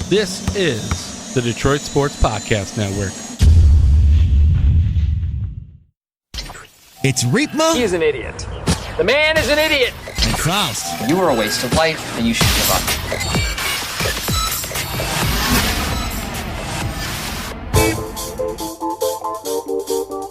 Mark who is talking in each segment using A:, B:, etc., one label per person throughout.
A: This is the Detroit Sports Podcast Network.
B: It's Riepma.
C: He is an idiot. The man is an idiot.
B: And Faust.
D: You are a waste of life, and you should give up.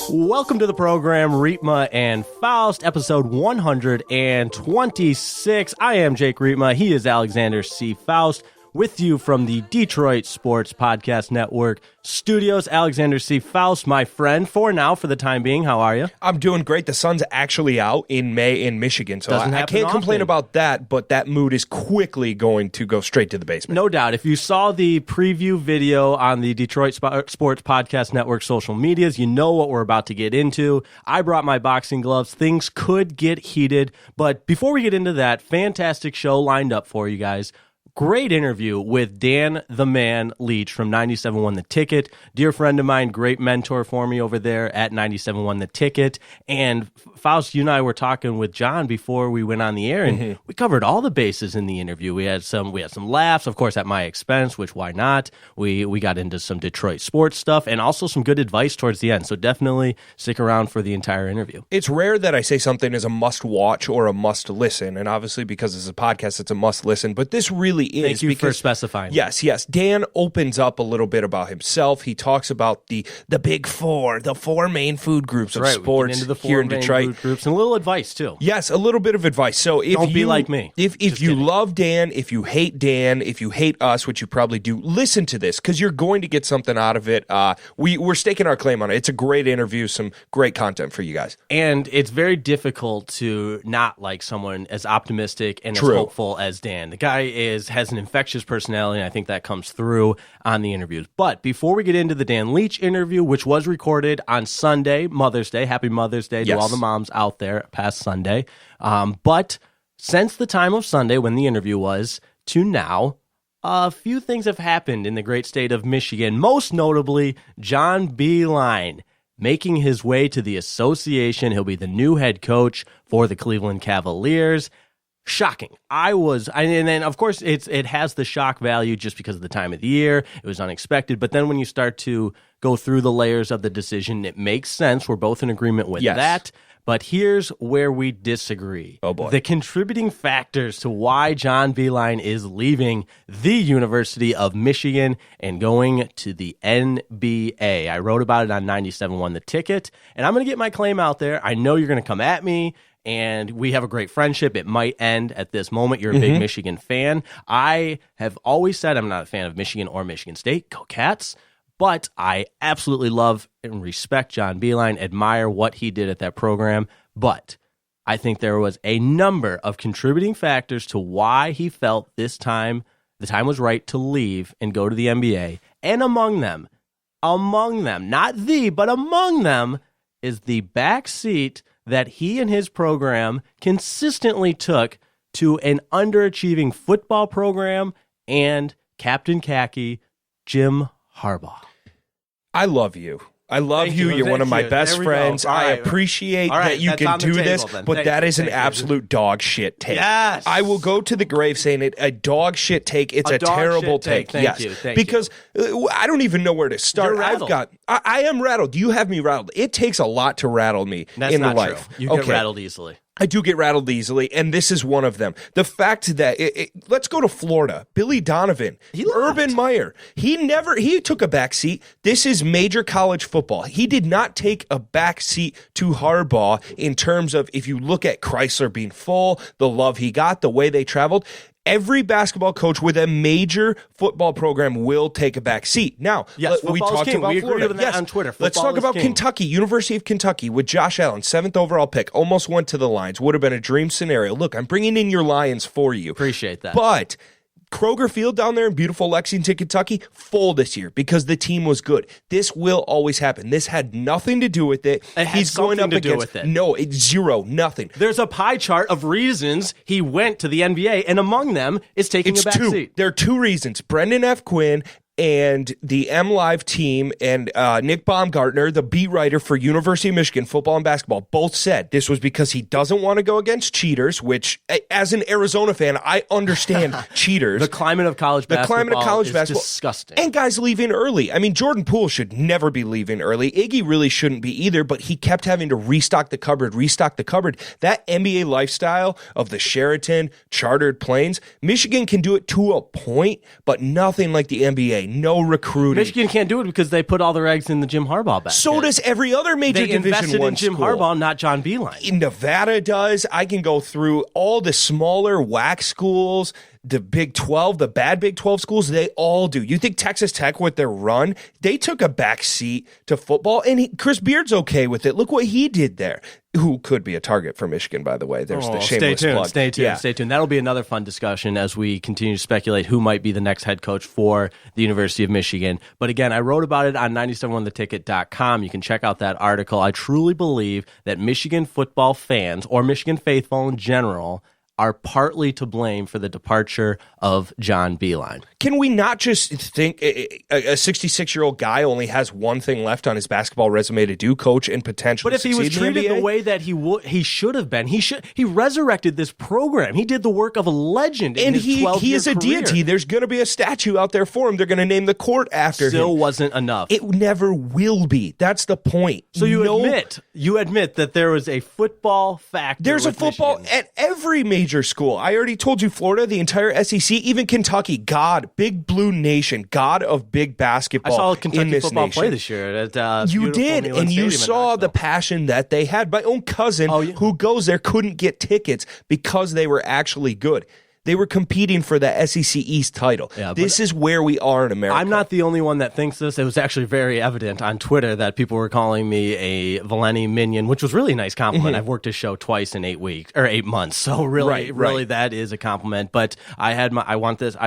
E: Welcome to the program, Riepma and Faust, episode 126. I am Jake Riepma. He is Alexander C. Faust. With you from the Detroit Sports Podcast Network studios, Alexander C. Faust, my friend, for the time being. How are you?
F: I'm doing great. The sun's actually out in May in Michigan, so I can't complain about that, but that mood is quickly going to go straight to the basement.
E: No doubt. If you saw the preview video on the Detroit Sports Podcast Network social medias, you know what we're about to get into. I brought my boxing gloves. Things could get heated, but before we get into that, fantastic show lined up for you guys. Great interview with Dan the Man Leach from 97.1 The Ticket. Dear friend of mine, great mentor for me over there at 97.1 The Ticket. And Faust, you and I were talking with John before we went on the air, and we covered all the bases in the interview. We had some laughs, of course, at my expense, which why not? We got into some Detroit sports stuff and also some good advice towards the end. So definitely stick around for the entire interview.
F: It's rare that I say something is a must watch or a must listen, and obviously because it's a podcast, it's a must listen. But this really is.
E: Thank you for specifying.
F: Yes. Dan opens up a little bit about himself. He talks about the big four, the four main food groups of sports
E: into the
F: here in Detroit.
E: Food groups and a little advice too.
F: Yes, a little bit of advice. So if
E: Don't be like me.
F: If you love Dan, if you hate Dan, if you hate us, which you probably do, listen to this because you're going to get something out of it. We're staking our claim on it. It's a great interview, some great content for you guys.
E: And it's very difficult to not like someone as optimistic and as hopeful as Dan. The guy has an infectious personality, and I think that comes through on the interviews. But before we get into the Dan Leach interview, which was recorded on Sunday, Mother's Day, happy Mother's Day to all the moms out there past Sunday. But since the time of Sunday when the interview was to now, a few things have happened in the great state of Michigan, most notably John Beilein making his way to the association. He'll be the new head coach for the Cleveland Cavaliers. Shocking. And then of course it has the shock value just because of the time of the year. It was unexpected. But then when you start to go through the layers of the decision, it makes sense. We're both in agreement with that. But here's where we disagree.
F: Oh boy.
E: The contributing factors to why John Beilein is leaving the University of Michigan and going to the NBA. I wrote about it on 97.1 The Ticket, and I'm going to get my claim out there. I know you're going to come at me. And we have a great friendship. It might end at this moment. You're a big Michigan fan. I have always said I'm not a fan of Michigan or Michigan State. Go Cats. But I absolutely love and respect John Beilein, admire what he did at that program. But I think there was a number of contributing factors to why he felt the time was right to leave and go to the NBA. And among them, not the, but among them, is the backseat that he and his program consistently took to an underachieving football program and Captain Khaki, Jim Harbaugh.
F: I love you. I love you. You're one of my best friends. I appreciate that you can do this, but that is an absolute dog shit take.
E: Yes.
F: I will go to the grave saying it a dog shit take. It's a terrible take.
E: Thank you.
F: Because I don't even know where to start.
E: You're rattled.
F: I am rattled. You have me rattled. It takes a lot to rattle me in life.
E: True. You get rattled easily.
F: I do get rattled easily, and this is one of them. The fact that let's go to Florida. Billy Donovan, Urban Meyer. He took a back seat. This is major college football. He did not take a back seat to Harbaugh in terms of if you look at Chrysler being full, the love he got, the way they traveled. Every basketball coach with a major football program will take a back seat. Now, we talked about
E: we
F: Florida.
E: Agreed on that on Twitter.
F: Let's talk about Kentucky, University of Kentucky with Josh Allen, 7th overall pick, almost went to the Lions. Would have been a dream scenario. Look, I'm bringing in your Lions for you.
E: Appreciate that.
F: But Kroger Field down there in beautiful Lexington, Kentucky, full this year because the team was good. This will always happen. This had nothing to do with it.
E: He's going up against, do with it.
F: No, it's zero, nothing.
E: There's a pie chart of reasons he went to the NBA, and among them is taking a back seat.
F: There are two reasons. Brendan F. Quinn and the MLive team and Nick Baumgartner, the beat writer for University of Michigan football and basketball, both said this was because he doesn't want to go against cheaters, which, as an Arizona fan, I understand cheaters.
E: The climate of college basketball is disgusting.
F: And guys leaving early. I mean, Jordan Poole should never be leaving early. Iggy really shouldn't be either, but he kept having to restock the cupboard. That NBA lifestyle of the Sheraton, chartered planes, Michigan can do it to a point, but nothing like the NBA. No recruiting.
E: Michigan can't do it because they put all their eggs in the Jim Harbaugh basket.
F: So does every other major Division I school.
E: They invested in Jim Harbaugh, not John Beilein.
F: Nevada does. I can go through all the smaller WAC schools, the Big 12, the bad Big 12 schools, they all do. You think Texas Tech with their run, they took a back seat to football, and Chris Beard's okay with it. Look what he did there. Who could be a target for Michigan, by the way. There's the shameless plug.
E: Stay tuned. That'll be another fun discussion as we continue to speculate who might be the next head coach for the University of Michigan. But again, I wrote about it on 971theticket.com. You can check out that article. I truly believe that Michigan football fans, or Michigan faithful in general, are partly to blame for the departure of John Beilein.
F: Can we not just think a 66-year-old guy only has one thing left on his basketball resume to do, coach and potentially
E: But if he was treated the way that he should have been, he resurrected this program. He did the work of a legend in his 12-year career.
F: He is a deity. There's going to be a statue out there for him. They're going to name the court after him.
E: Still wasn't enough.
F: It never will be. That's the point.
E: So you admit that there was a football factor.
F: There's a football
E: Michigan.
F: at every major school. I already told you, Florida, the entire SEC, even Kentucky. God, Big Blue Nation, God of big basketball.
E: I saw Kentucky
F: in this
E: football
F: nation.
E: play this year. At,
F: you did,
E: Neyland
F: and you
E: Stadium
F: saw the passion that they had. My own cousin, who goes there, couldn't get tickets because they were actually good. They were competing for the SEC East title. Yeah, this is where we are in America.
E: I'm not the only one that thinks this. It was actually very evident on Twitter that people were calling me a Valeni minion, which was really a nice compliment. Mm-hmm. I've worked his show twice in 8 months, so really that is a compliment. But I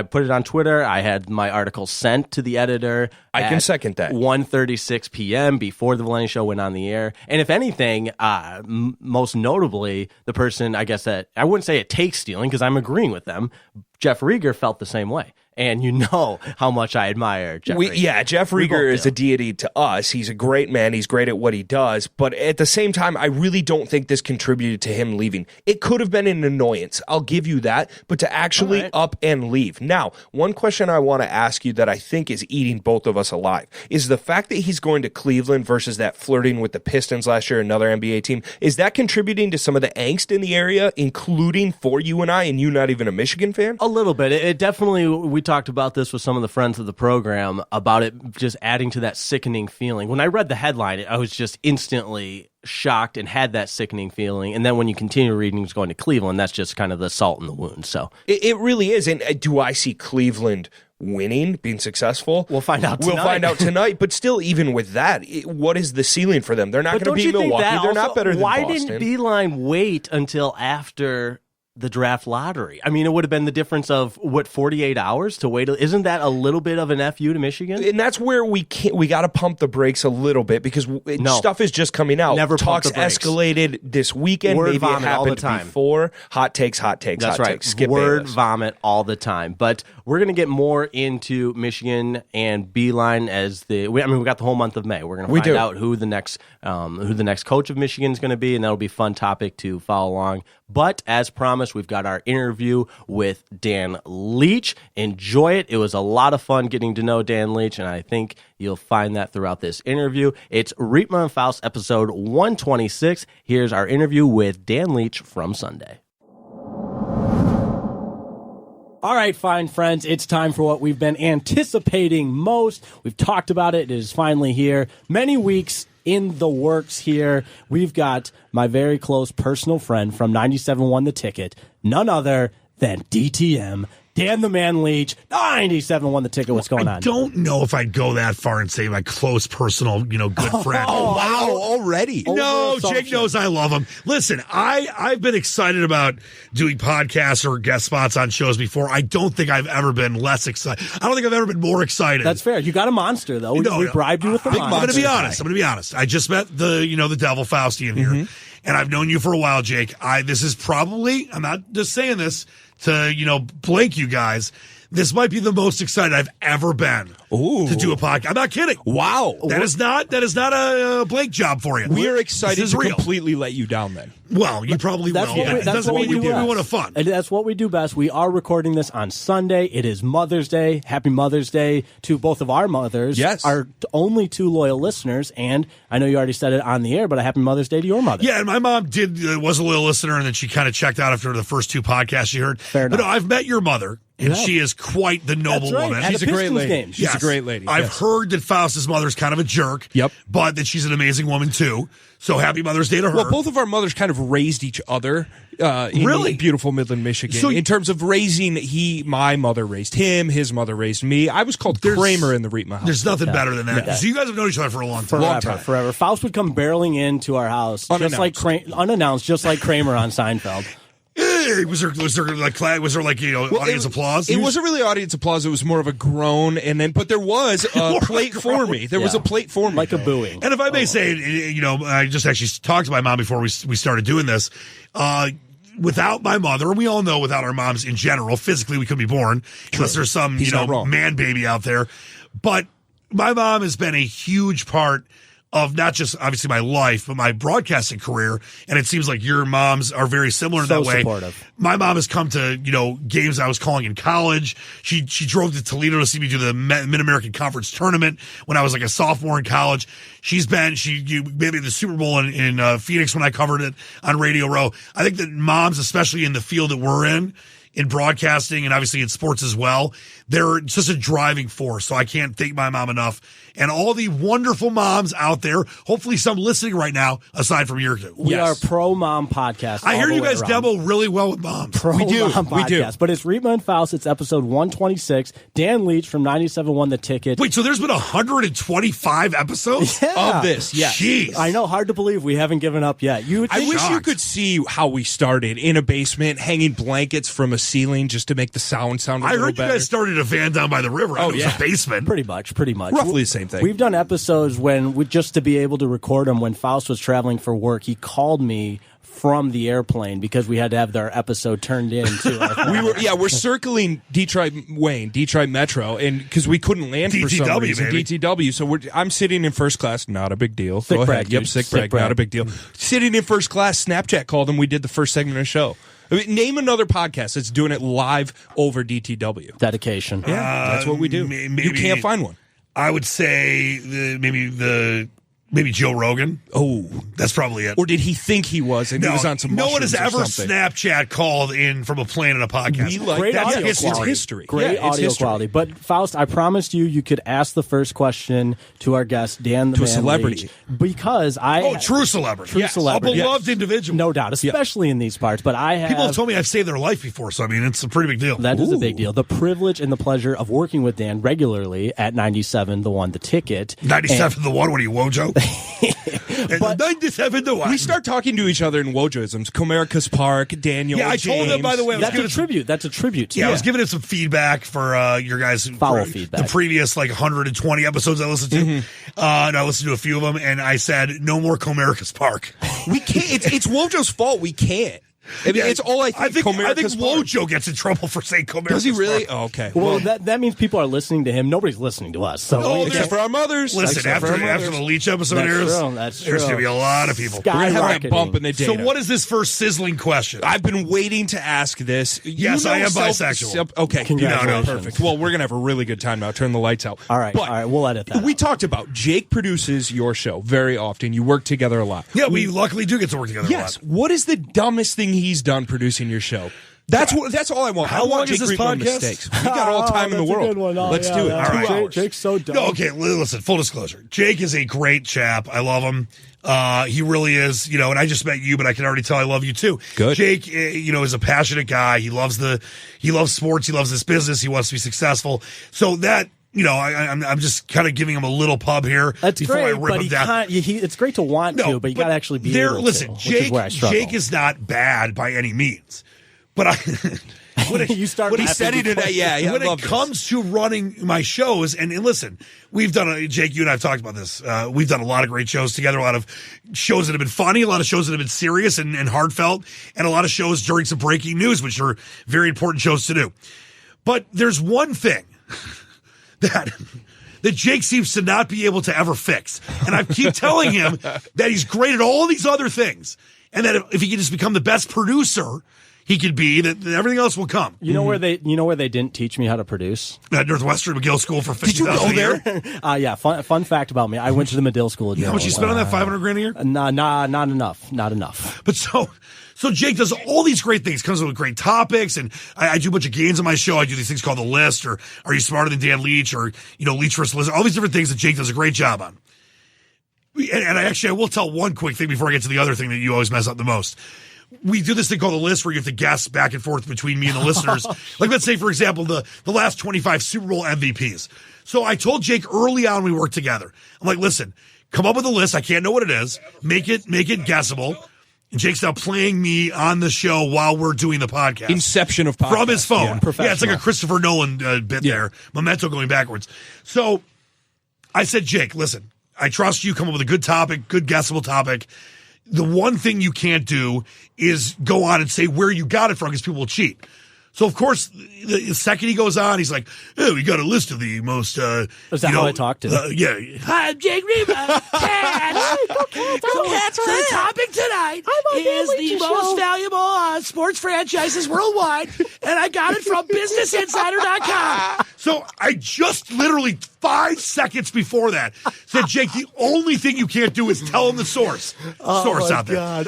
E: put it on Twitter. I had my article sent to the editor.
F: I can second that.
E: 1:36 p.m. before the Valeni show went on the air. And if anything, most notably, the person, I guess that I wouldn't say it takes stealing because I'm agreeing with them. Jeff Rieger felt the same way. And you know how much I admire Jeff Rieger.
F: Yeah, Jeff Rieger is a deity to us. He's a great man. He's great at what he does. But at the same time, I really don't think this contributed to him leaving. It could have been an annoyance. I'll give you that. But to actually up and leave. Now, one question I want to ask you that I think is eating both of us alive is the fact that he's going to Cleveland versus that flirting with the Pistons last year, another NBA team. Is that contributing to some of the angst in the area, including for you and I, and you not even a Michigan fan?
E: A little bit. It definitely, we talked about this with some of the friends of the program about it just adding to that sickening feeling. When I read the headline, I was just instantly shocked and had that sickening feeling. And then when you continue reading, he's going to Cleveland, that's just kind of the salt in the wound. So
F: it really is. And do I see Cleveland winning, being successful?
E: We'll find out tonight.
F: We'll find out tonight. But still, even with that, what is the ceiling for them? They're not going to beat Milwaukee. They're not better than Boston.
E: Why didn't Beilein wait until after the draft lottery? I mean, it would have been the difference of 48 hours to wait. Isn't that a little bit of an FU to Michigan?
F: And that's where we got to pump the brakes a little bit because stuff is just coming out.
E: Never
F: Talks escalated this weekend.
E: Word
F: maybe
E: vomit
F: it happened
E: all the time.
F: Before. Hot takes.
E: That's right.
F: Skip
E: Word
F: Bayless.
E: vomit all the time. But we're going to get more into Michigan and Beilein as we got the whole month of May. We're going to find out who the next coach of Michigan is going to be, and that'll be a fun topic to follow along. But as promised, we've got our interview with Dan Leach. Enjoy it. It was a lot of fun getting to know Dan Leach, and I think you'll find that throughout this interview. It's Riepma Faust, episode 126. Here's our interview with Dan Leach from Sunday. All right, fine friends, it's time for what we've been anticipating most. We've talked about it. It is finally here. Many weeks in the works here. We've got my very close personal friend from 97.1 The Ticket, none other than DTM, Dan the Man Leach, 97.1 The Ticket. What's going on?
B: I don't know if I'd go that far and say my close personal, good friend.
G: Oh, wow, already.
B: No, Jake knows I love him. Listen, I've been excited about doing podcasts or guest spots on shows before. I don't think I've ever been less excited. I don't think I've ever been more excited.
E: That's fair. You got a monster, though. We bribed you with the monster.
B: I'm going to be honest. I just met the Devil Faustian here, and I've known you for a while, Jake. This is probably, I'm not just saying this to, blank you guys. This might be the most excited I've ever been to do a podcast. I'm not kidding.
G: Wow.
B: That is not a blank job for you.
G: We are excited to
B: real.
G: completely let you down then.
B: Well, you probably will. It doesn't mean we want to fun.
E: And that's what we do best. We are recording this on Sunday. It is Mother's Day. Happy Mother's Day to both of our mothers.
G: Yes.
E: Our only 2 loyal listeners. And I know you already said it on the air, but a happy Mother's Day to your mother.
B: Yeah, and my mom was a loyal listener, and then she kind of checked out after the first 2 podcasts she heard.
E: Fair enough.
B: But no, I've met your mother, and she is quite the noble woman.
E: At
G: She's a
E: the
G: great
E: Pistons
G: lady.
E: game.
G: She's a great lady.
B: I've
G: Yes.
B: heard that Faust's mother's kind of a jerk.
G: Yep.
B: But that she's an amazing woman, too. So happy Mother's Day to her.
G: Well, both of our mothers kind of raised each other in
B: Really?
G: beautiful Midland, Michigan.
B: So
G: in terms of raising, my mother raised him, his mother raised me. I was called Kramer in the Riepma House.
B: There's nothing better than that. So you guys have known each other for a long time.
E: Forever. Faust would come barreling into our house, unannounced, just like Kramer on Seinfeld.
B: Hey, was there audience applause?
G: It wasn't really audience applause. It was more of a groan, but there was a plate for me. There was a plate for me,
E: like a booing.
B: And if I may say, I just actually talked to my mom before we started doing this. Without my mother, and we all know without our moms in general, physically we couldn't be born unless there's some man baby out there. But my mom has been a huge part of not just obviously my life, but my broadcasting career. And it seems like your moms are very similar in that way.
E: Supportive.
B: My mom has come to, games I was calling in college. She drove to Toledo to see me do the Mid-American Conference tournament when I was like a sophomore in college. She made me the Super Bowl in Phoenix when I covered it on Radio Row. I think that moms, especially in the field that we're in broadcasting and obviously in sports as well, they're just a driving force. So I can't thank my mom enough. And all the wonderful moms out there, hopefully some listening right now, aside from your two.
E: We are pro-mom podcast.
B: I hear you guys demo really well with moms.
E: Pro-mom podcast. But it's Riepma and Faust. It's episode 126. Dan Leach from 97.1 The Ticket.
B: Wait, so there's been 125 episodes
G: of this? Yes.
B: Jeez.
E: I know, hard to believe we haven't given up yet.
G: I wish you could see how we started in a basement, hanging blankets from a ceiling just to make the sound a little better.
B: I heard you guys started a van down by the river. It was a basement.
E: Pretty much.
G: Roughly the same thing.
E: We've done episodes just to be able to record them when Faust was traveling for work. He called me from the airplane because we had to have our episode turned in to
G: we're circling Detroit Metro, and because we couldn't land for some reason,
B: baby.
G: DTW. So I'm sitting in first class, not a big deal.
E: Sick
G: Go
E: brag,
G: ahead. Yep,
E: dude.
G: sick brag, not a big deal. Sitting in first class, Snapchat called and we did the first segment of the show. I mean, name another podcast that's doing it live over DTW.
E: Dedication.
G: Yeah, that's what we do. You can't find one.
B: I would say maybe Joe Rogan.
G: Oh,
B: that's probably it.
G: Or did he think he was? And he was on some.
B: No one has
G: mushrooms or
B: ever
G: something.
B: Snapchat called in from a plane in a podcast.
G: We like
E: Great
G: that.
E: audio
G: It's
E: quality.
G: history.
E: Great
G: Yeah, it's
E: audio
G: history.
E: quality. But Faust, I promised you could ask the first question to our guest, Dan the
G: To a
E: Man
G: celebrity.
E: Leach, because
B: true celebrity.
E: True celebrity.
B: A beloved individual.
E: No doubt, especially in these parts. But I have
B: People have told me I've saved their life before, so I mean, it's a pretty big deal.
E: That is a big deal. The privilege and the pleasure of working with Dan regularly at 97 The One, The Ticket.
B: 97 The One, what are you, Wojo? 97 The One.
G: We start talking to each other in Wojoisms. Comerica's Park, Daniel.
B: Yeah, I told him, by the way,
E: That's a tribute. That's a tribute.
B: I was giving him some feedback for your guys'
E: feedback.
B: The previous 120 episodes I listened to. And I listened to a few of them, and I said, no more Comerica's Park.
G: We can't. It's Wojo's fault. We can't. I mean, it's all I think.
B: I think
G: Comerica's Park.
B: Wojo gets in trouble for saying Comerica's
G: Does he really?
B: Park.
G: Oh, okay.
E: Well, that means people are listening to him. Nobody's listening to us. So
G: Except for our mothers.
B: Listen,
G: Except for our
B: after
G: mothers.
B: the Leach episode
E: That's
B: airs,
E: true, that's
B: there's
E: true.
B: going to be a lot of people.
G: We're going to have that
E: skyrocketing.
G: bump in the data.
B: So what is this first sizzling question?
G: I've been waiting to ask this.
B: Yes, I am bisexual.
G: Okay.
E: Congratulations.
G: Perfect. Well, we're going to have a really good time now. Turn the lights out.
E: All right. We'll edit that.
G: We talked about Jake produces your show very often. You work together a lot.
B: Yeah, we luckily do get to work together
G: Yes.
B: a lot.
G: What is the dumbest thing he's done producing your show? That's all I want.
B: How
G: I want
B: long
G: Jake
B: is this
G: Riepma
B: podcast?
G: mistakes. We got all the time in the
E: That's a
G: world.
E: good one. Oh,
G: Let's
E: yeah,
G: do it.
E: yeah.
G: 2
B: All right.
G: hours.
E: Jake's so dumb.
B: No, okay, listen, full disclosure. Jake is a great chap. I love him. He really is, and I just met you, but I can already tell I love you too.
G: Good.
B: Jake, is a passionate guy. He loves sports. He loves this business. He wants to be successful. So that, I'm just kind of giving him a little pub here
E: That's
B: before
E: great,
B: I rip
E: but
B: him down.
E: it's great to want to, but you got to actually be able
B: listen,
E: to. Which is where I struggle.
B: Jake is not bad by any means, but
E: you start.
G: He said it today. Yeah.
B: when
G: I love
B: it comes to running my shows, and listen, we've done Jake, you and I have talked about this. We've done a lot of great shows together, a lot of shows that have been funny, a lot of shows that have been serious and heartfelt, and a lot of shows during some breaking news, which are very important shows to do. But there's one thing that Jake seems to not be able to ever fix. And I keep telling him that he's great at all these other things. And that if he can just become the best producer he could be, that everything else will come.
E: You know where they didn't teach me how to produce?
B: At Northwestern McGill School for $50,000
G: Did you go there?
E: Yeah. Fun fact about me: I went to the Medill School.
B: How much you spent on that? $500,000 a year?
E: Not enough. Not enough.
B: But so Jake does all these great things, comes up with great topics, and I do a bunch of games on my show. I do these things called The List, or Are You Smarter Than Dan Leach, or Leach versus List, all these different things that Jake does a great job on. And I will tell one quick thing before I get to the other thing that you always mess up the most. We do this thing called The List where you have to guess back and forth between me and the listeners. Like, let's say, for example, the last 25 Super Bowl MVPs. So I told Jake early on we worked together. I'm like, listen, come up with a list. I can't know what it is. Make it guessable. And Jake's now playing me on the show while we're doing the podcast.
G: Inception of podcast.
B: From his phone.
E: Yeah,
B: it's like a Christopher Nolan bit there. Memento going backwards. So I said, Jake, listen, I trust you. Come up with a good topic, good guessable topic. The one thing you can't do is go on and say where you got it from because people will cheat. So, of course, the second he goes on, he's like, oh, we got a list of the most...
E: Is that how I talk to him?
B: Yeah. Hi, I'm Jake Riepma. So the topic tonight is the most valuable sports franchises worldwide, and I got it from BusinessInsider.com. So I just literally 5 seconds before that said, Jake, the only thing you can't do is tell him the source out there.
E: God.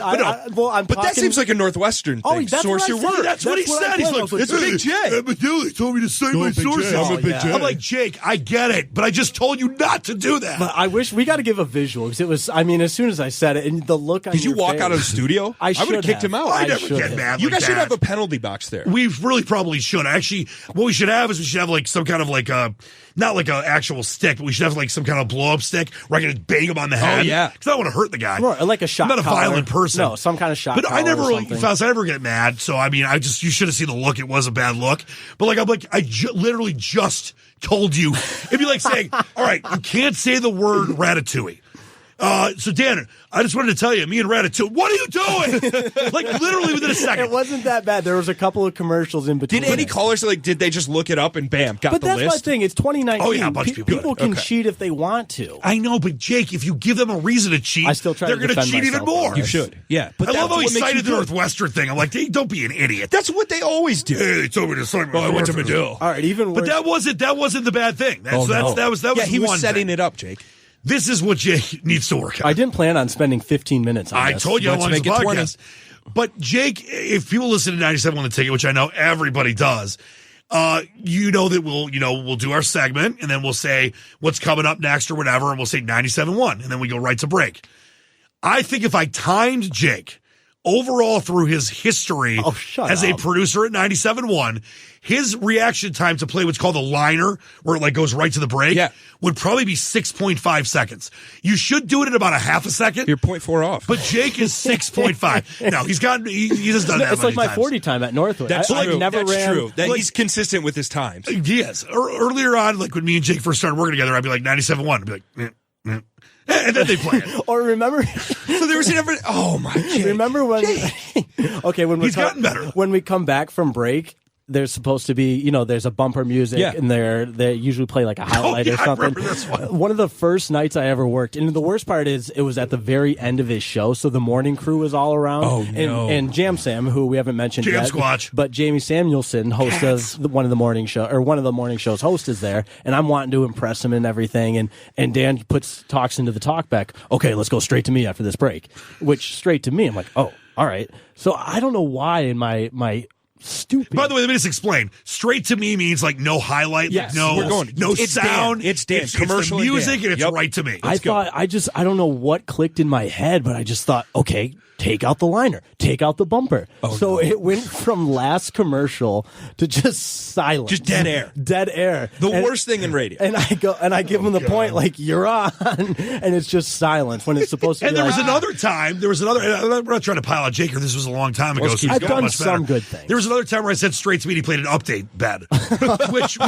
G: But that seems like a Northwestern thing.
E: that's
G: Source
E: what I
G: your
E: said.
G: word.
B: That's what he said. He's like,
G: it's Big J.
B: He told me to say my sources.
G: I'm a Big J.
B: I'm like, Jake, I get it, but I just told you not to do that.
E: But I wish we got to give a visual because it was. I mean, as soon as I said it, and the look on
G: Did you
E: your
G: walk
E: face,
G: out of the studio?
E: I
G: would have kicked him out.
B: I
E: I
B: never
E: should
B: get
E: have.
B: mad
G: You
B: like
G: guys should
B: that.
G: have a penalty box there.
B: We really probably should. Actually, what we should have is we should have like some kind of like not like an actual stick, but we should have like some kind of blow up stick where I can just bang him on the head.
G: Oh, yeah.
B: Because I don't want to hurt the guy.
E: Right, like a shot.
B: I'm not a
E: collar.
B: violent person.
E: No, some kind of shot.
B: But I never
E: collar or
B: really,
E: something.
B: Faust, I never get mad. So, I mean, you should have seen the look. It was a bad look. But I literally just told you. It'd be like saying, all right, you can't say the word ratatouille. So, Dan, I just wanted to tell you, me and Ratatouille, what are you doing? Like, literally within a second.
E: It wasn't that bad. There was a couple of commercials in between.
G: Did any callers, did they just look it up and bam, got
E: But
G: the
E: that's
G: list?
E: my thing. It's 2019.
B: Oh, yeah, a bunch of people
E: People
B: do.
E: can cheat if they want to.
B: I know, but Jake, if you give them a reason to cheat,
E: I still try
B: they're
E: to
B: going to
E: defend
B: cheat even
E: myself
B: more.
E: on
G: You
E: this.
G: should. Yeah. But
B: I
G: that's
B: love how he
G: what makes
B: cited
G: you
B: the
G: good.
B: Northwestern thing. I'm like, hey, don't be an idiot.
G: That's what they always do.
B: Hey, they told me to sign my
G: I went to
B: sources.
G: Medill.
E: All right, even
B: But
E: worse.
B: that wasn't the bad thing. That was
G: Yeah, he was
B: one
G: setting
B: thing.
G: it up, Jake.
B: This is what Jake needs to work on.
E: I didn't plan on spending 15 minutes on
B: I
E: this.
B: told you
G: Let's
B: I wanted
G: make
B: the
G: it 20.
B: podcast. But Jake, if people listen to 97 on the ticket, which I know everybody does, you know that we'll do our segment and then we'll say what's coming up next or whatever, and we'll say 97.1, and then we go right to break. I think if I timed Jake overall through his history as a producer at 97.1, his reaction time to play what's called a liner, where it like goes right to the break, would probably be 6.5 seconds. You should do it in about a half a second.
G: You're 0.4 off.
B: But Jake is 6.5. Now, he just done that
E: It's like
B: many
E: my
B: times.
E: 40 time at Northwood.
G: That's
E: I
G: true.
E: never
G: That's
E: ran.
G: true. That he's consistent with his times.
B: Yes. Earlier on, like when me and Jake first started working together, I'd be like 97.1. I'd be like, and then they play it.
E: Or remember,
G: So there was never. Oh my! Jake.
E: remember when? Okay, when
B: He's gotten better.
E: When we come back from break, there's supposed to be, there's a bumper music,
G: Yeah.
E: and they usually play like a highlight or
B: I
E: something.
B: remember this one.
E: One of the first nights I ever worked, and the worst part is it was at the very end of his show, so the morning crew was all around.
G: Oh, no.
E: And Jam Sam, who we haven't mentioned
B: Jam
E: yet,
B: Squatch.
E: but Jamie Samuelson, host of one of the morning shows, host is there, and I'm wanting to impress him and everything, and Dan talks into the talkback. Okay, let's go straight to me after this break. Which straight to me, I'm like, oh, all right. So I don't know why in my stupid.
B: By the way, let me just explain. Straight to me means like no highlight,
G: Yes,
B: like
G: we're going.
B: no
G: It's
B: sound.
G: Dan. It's Dan.
B: It's
G: Commercial
B: the
G: and
B: music,
G: Dan.
B: and it's
G: Yep.
B: right to me.
E: I don't know what clicked in my head, but I just thought, okay, take out the liner, take out the bumper. It went from last commercial to just silence.
G: Just dead air.
E: Dead air.
G: The worst thing in radio.
E: And I give him the point, like, you're on, and it's just silence when it's supposed to
B: And
E: be
B: there was
E: like,
B: another time. We're not trying to pile on Jake, or this was a long time ago.
G: Let's
B: So
G: keep
B: he's
E: I've
B: gotten
E: done
B: much better.
E: some good things.
B: There was another time where I said straight to me, he played an update bed, which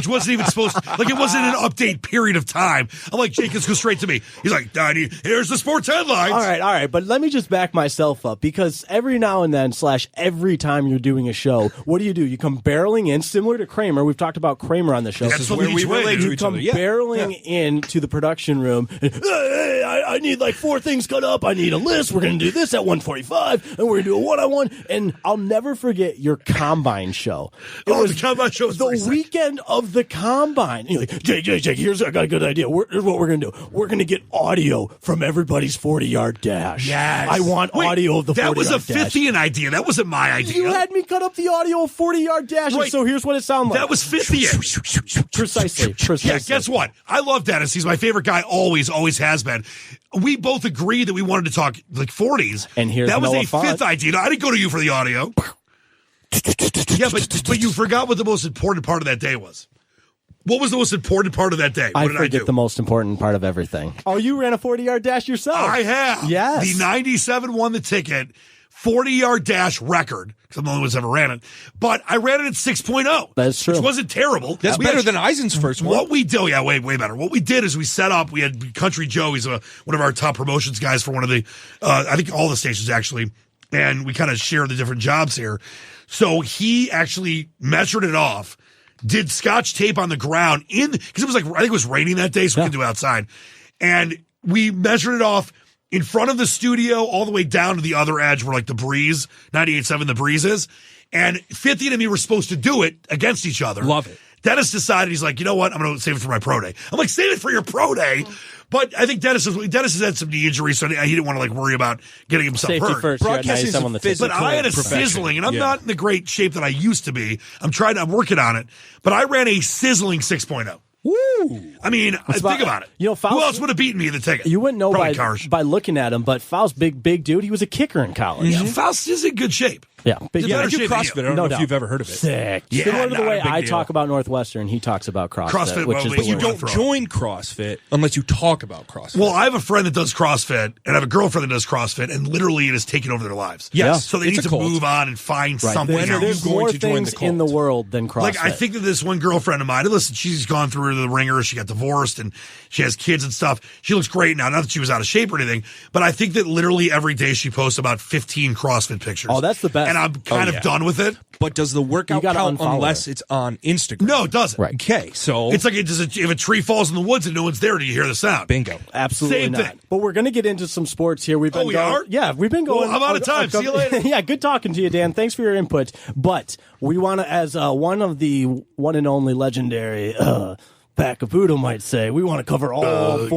B: wasn't even supposed to, like, it wasn't an update period of time. I'm like, Jake, let's go straight to me. He's like, here's the sports headlines.
E: All right. But let me just back myself up, because every now and then / every time you're doing a show, what do? You come barreling in, similar to Kramer. We've talked about Kramer on the show.
B: That's
G: where we relate to
E: You
G: each
E: come
G: other. Yeah.
E: barreling into the production room. And, hey, I need like 4 things cut up. I need a list. We're going to do this at 1:45, and we're going to do a one-on-one. And I'll never forget your Combine show.
B: The Combine show was
E: the weekend of the Combine. And you're like, Jake, I got a good idea. Here's what we're going to do. We're going to get audio from everybody's 40-yard dash.
B: Yes.
E: I want audio of the 40-yard dash.
B: That was a Fithian idea. That wasn't my idea.
E: You had me cut up the audio of 40-yard dashes,
B: Right.
E: so here's what it sounded like.
B: That was Fithian.
E: Precisely.
B: Yeah, guess what? I love Dennis. He's my favorite guy, always has been. We both agreed that we wanted to talk like 40s.
E: And here's
B: that was
E: Noah
B: a
E: Font.
B: fifth idea. No, I didn't go to you for the audio. Yeah, but you forgot what the most important part of that day was. What was the most important part of that day? What
E: I
B: did I
E: forget
B: do?
E: the most important part of everything. Oh, you ran a 40-yard dash yourself.
B: I have.
E: Yes.
B: The 97 won the ticket, 40-yard dash record, because I'm the only one who's ever ran it. But I ran it at 6.0.
E: That's true.
B: Which wasn't terrible.
G: That's better than Eisen's first one.
B: What we do, yeah, way better. What we did is we set up, we had Country Joe, he's one of our top promotions guys for one of the, I think all the stations actually, and we kind of share the different jobs here. So he actually measured it off, did scotch tape on the ground because it was like, I think it was raining that day, so we couldn't do it outside. And we measured it off in front of the studio all the way down to the other edge where like the Breeze, 98.7 the Breeze is. And 50 and me were supposed to do it against each other.
G: Love it.
B: Dennis decided, he's like, you know what? I'm going to save it for my pro day. I'm like, save it for your pro day. But I think Dennis has had some knee injuries, so he didn't want to like worry about getting himself
E: Safety
B: hurt.
E: first.
G: Broadcasting's
E: on the
G: physical.
B: But I had a
G: profession.
B: sizzling, and I'm
G: Yeah.
B: not in the great shape that I used to be. I'm working on it. But I ran a sizzling 6.0.
G: Woo!
B: I mean, think about it.
E: You know, Faust,
B: who else would have beaten me in the ticket?
E: You wouldn't know
B: Probably
E: by
B: Karsh.
E: looking at him, but Faust, big dude, he was a kicker in college.
B: Yeah, Faust is in good shape.
E: Yeah, big
B: Yeah,
G: I
B: better
G: do
B: shape than
G: CrossFit.
B: you.
G: I don't
E: No
G: know if
E: doubt.
G: you've ever heard of it.
E: Sick.
B: Yeah,
E: Similar to the
B: not
E: way
B: a big
E: I
B: deal.
E: talk about Northwestern, he talks about CrossFit, which is
B: but
G: But you
B: We're
G: don't
B: gonna throw.
G: join CrossFit unless you talk about CrossFit.
B: Well, I have a friend that does CrossFit, and I have a girlfriend that does CrossFit, and literally it has taken over their lives.
G: Yes.
B: So they
G: It's
B: need
G: a
B: to
G: cult.
B: move on and find something
G: When are
B: else.
G: you
E: There's
G: going
E: more
G: to join
E: things
G: the
E: in the
G: cult?
E: world than CrossFit.
B: Like, I think that this one girlfriend of mine, and listen, she's gone through the ringer. She got divorced and she has kids and stuff. She looks great now. Not that she was out of shape or anything, but I think that literally every day she posts about 15 CrossFit pictures.
E: Oh, that's the best.
B: And I'm kind of done with it.
G: But does the workout
E: You gotta
G: count
E: unfollow
G: unless
E: her.
G: it's on Instagram?
B: No, it doesn't.
E: Right.
G: Okay, so
B: It's like if a tree falls in the woods and no one's there, do you hear the sound?
G: bingo.
E: Absolutely
B: Same
E: not.
B: thing.
E: But we're going to get into some sports here. We've been
B: we
E: going,
B: are?
E: Yeah, we've been going.
B: Well, I'm out of time. See you later.
E: Yeah, good talking to you, Dan. Thanks for your input. But we want to, as one of the one and only legendary Pat Caputo might say, we want to cover all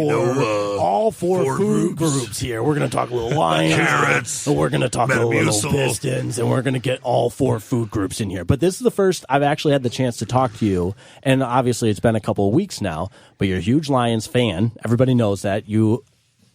E: four food groups here. We're going to talk a little Lions,
B: Carrots,
E: and we're going to talk a little
B: Metamucil.
E: Pistons, and we're going to get all four food groups in here. But this is the first I've actually had the chance to talk to you, and obviously it's been a couple of weeks now, but you're a huge Lions fan. Everybody knows that. You,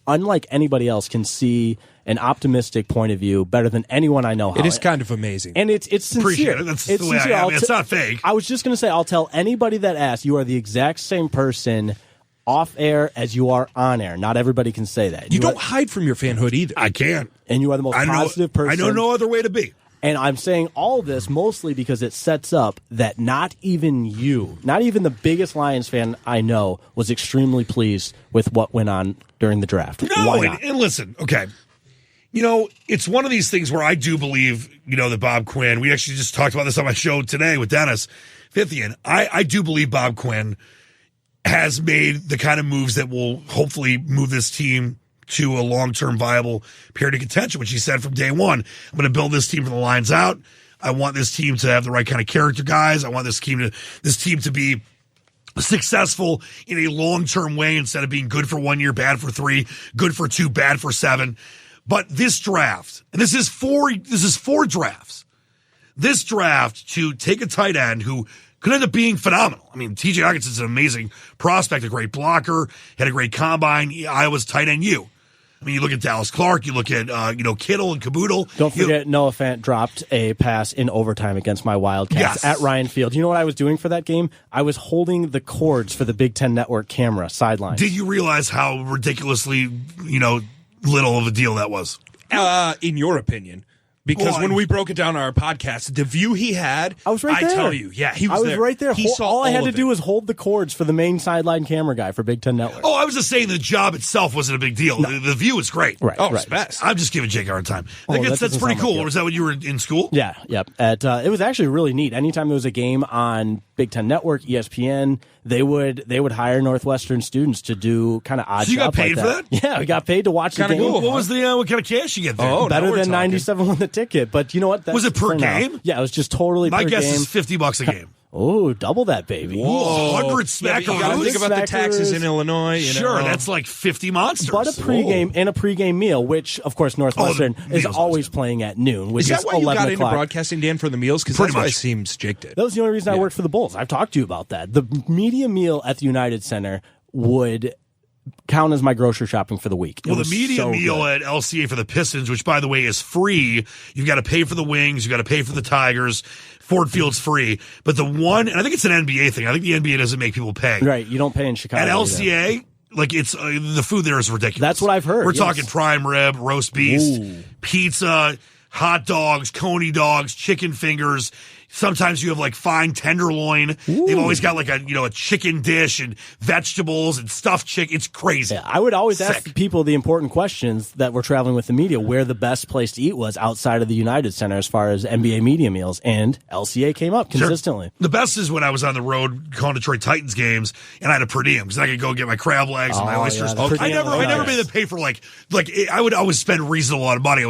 E: unlike anybody else, can see an optimistic point of view better than anyone I know how.
G: It is kind of amazing.
E: And it's sincere.
B: Appreciate it. That's
E: it's
B: the way
E: sincere.
B: I am. It's not fake.
E: I was just going to say, I'll tell anybody that asks, you are the exact same person off air as you are on air. Not everybody can say that.
G: you don't hide from your fanhood either.
B: I can't.
E: And you are the most positive person.
B: I know no other way to be.
E: And I'm saying all this mostly because it sets up that not even you, not even the biggest Lions fan I know, was extremely pleased with what went on during the draft.
B: No,
E: Why not?
B: and listen, okay. You know, it's one of these things where I do believe, that Bob Quinn, we actually just talked about this on my show today with Dennis Fithian. I do believe Bob Quinn has made the kind of moves that will hopefully move this team to a long-term viable period of contention, which he said from day one. I'm going to build this team from the lines out. I want this team to have the right kind of character guys. I want this team to be successful in a long-term way instead of being good for 1 year, bad for 3, good for 2, bad for 7. But this draft, and this is four drafts. This draft to take a tight end who could end up being phenomenal. I mean, TJ Hawkinson's an amazing prospect, a great blocker, had a great combine. Iowa's tight end U. I mean, you look at Dallas Clark, you look at Kittle and Caboodle.
E: Don't forget, Noah Fant dropped a pass in overtime against my Wildcats at Ryan Field. You know what I was doing for that game? I was holding the cords for the Big Ten Network camera sideline.
B: Did you realize how ridiculously, little of a deal that was?
G: In your opinion. Because when we broke it down on our podcast, the view he had,
E: I was right there.
G: I tell you, yeah, he was there.
E: I was right there.
G: He saw
E: all I had to
G: of
E: do
G: it.
E: was hold the cords for the main sideline camera guy for Big Ten Network.
B: Oh, I was just saying the job itself wasn't a big deal. The view is great.
E: Right.
G: Oh,
E: right.
G: it's best.
B: I'm just giving Jake a hard time. I think
E: that
B: that's
E: doesn't
B: pretty
E: sound
B: cool.
E: like it.
B: Was that when you were in school?
E: Yeah, yep. It was actually really neat. Anytime there was a game on Big Ten Network, ESPN, they would hire Northwestern students to do kind of odd
B: So you got
E: stuff
B: paid
E: like
B: for that?
E: Yeah, we got paid to watch the
G: Kinda
E: game.
G: cool.
B: What was the what kind of cash you get there?
G: Oh,
E: Better
G: now we're
E: than
G: talking.
E: 97 on the ticket, but you know what?
B: Was it per
E: for now.
B: game?
E: Yeah, it was just totally
B: My
E: per
B: guess
E: game.
B: is $50 a game.
E: Oh, double that, baby.
B: Whoa, 100
G: Yeah, but you got to
B: smackaroos?
G: think about the taxes in
E: Smackaroos.
G: Illinois.
B: Sure, that's like 50 monsters.
E: But a pregame and a pregame meal, which of course Northwestern is
B: meal's
E: always playing at noon, which
G: Is that why you
E: 11
G: got into
E: o'clock.
G: broadcasting, Dan, for the meals? Because
B: Pretty
G: that's what
B: much.
G: it seems Jake did.
E: That was the only reason I
G: Yeah.
E: worked for the Bulls. I've talked to you about that. The media meal at the United Center would count as my grocery shopping for the week. It
B: Well, the
E: was
B: media
E: so
B: meal
E: good.
B: at LCA for the Pistons, which, by the way, is free. You've got to pay for the wings. You've got to pay for the Tigers. Ford Field's free. But the one, and I think it's an NBA thing. I think the NBA doesn't make people pay.
E: Right, you don't pay in Chicago.
B: At
E: either.
B: LCA, like it's the food there is ridiculous.
E: That's what I've heard,
B: We're
E: yes.
B: talking prime rib, roast beef,
E: Ooh.
B: pizza, hot dogs, coney dogs, chicken fingers. Sometimes you have like fine tenderloin. They've always got like a chicken dish and vegetables and stuffed chicken. It's crazy.
E: Yeah, I would always ask
B: Sick.
E: people the important questions that were traveling with the media, where the best place to eat was outside of the United Center as far as NBA media meals, and LCA came up
B: Sure.
E: consistently.
B: The best is when I was on the road calling Detroit Titans games and I had a per diem because I could go get my crab legs and my
E: Oh,
B: oysters.
E: yeah, the per
B: I
E: diem
B: never
E: was
B: made
E: nice.
B: them pay for like I would always spend a reasonable amount of money.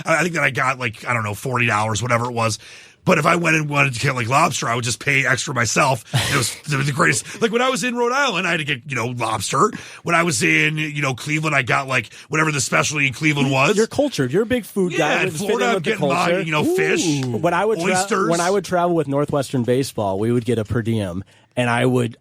B: I think that I got like, I don't know, $40, whatever it was. But if I went and wanted to get like lobster, I would just pay extra myself. It was the greatest. Like when I was in Rhode Island, I had to get, lobster. When I was in, Cleveland, I got like whatever the specialty in Cleveland was.
E: You're cultured. You're a big food guy.
B: Yeah, in
E: It's fit
B: Florida,
E: in
B: I'm
E: with the
B: getting my,
E: culture.
B: fish,
E: When I would
B: oysters.
E: when I would travel with Northwestern baseball, we would get a per diem, and I would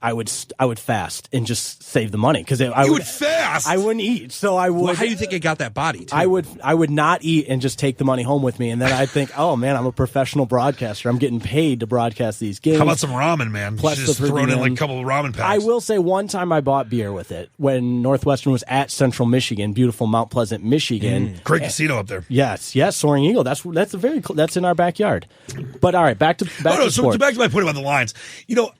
E: fast and just save the money because I
B: You would fast?
E: I wouldn't eat, so I would.
G: Well, how do you think it got that body, too?
E: I would not eat and just take the money home with me, and then I'd think, oh man, I'm a professional broadcaster. I'm getting paid to broadcast these games.
B: How about some ramen, man?
E: Plus
B: You just
E: the per
B: thrown in
E: diem.
B: like a couple of ramen packs.
E: I will say one time I bought beer with it when Northwestern was at Central Michigan, beautiful Mount Pleasant, Michigan.
B: Great casino up there.
E: Yes, Soaring Eagle. That's that's in our backyard. But all right, back to
B: So
E: sports.
B: back to my point about the Lions.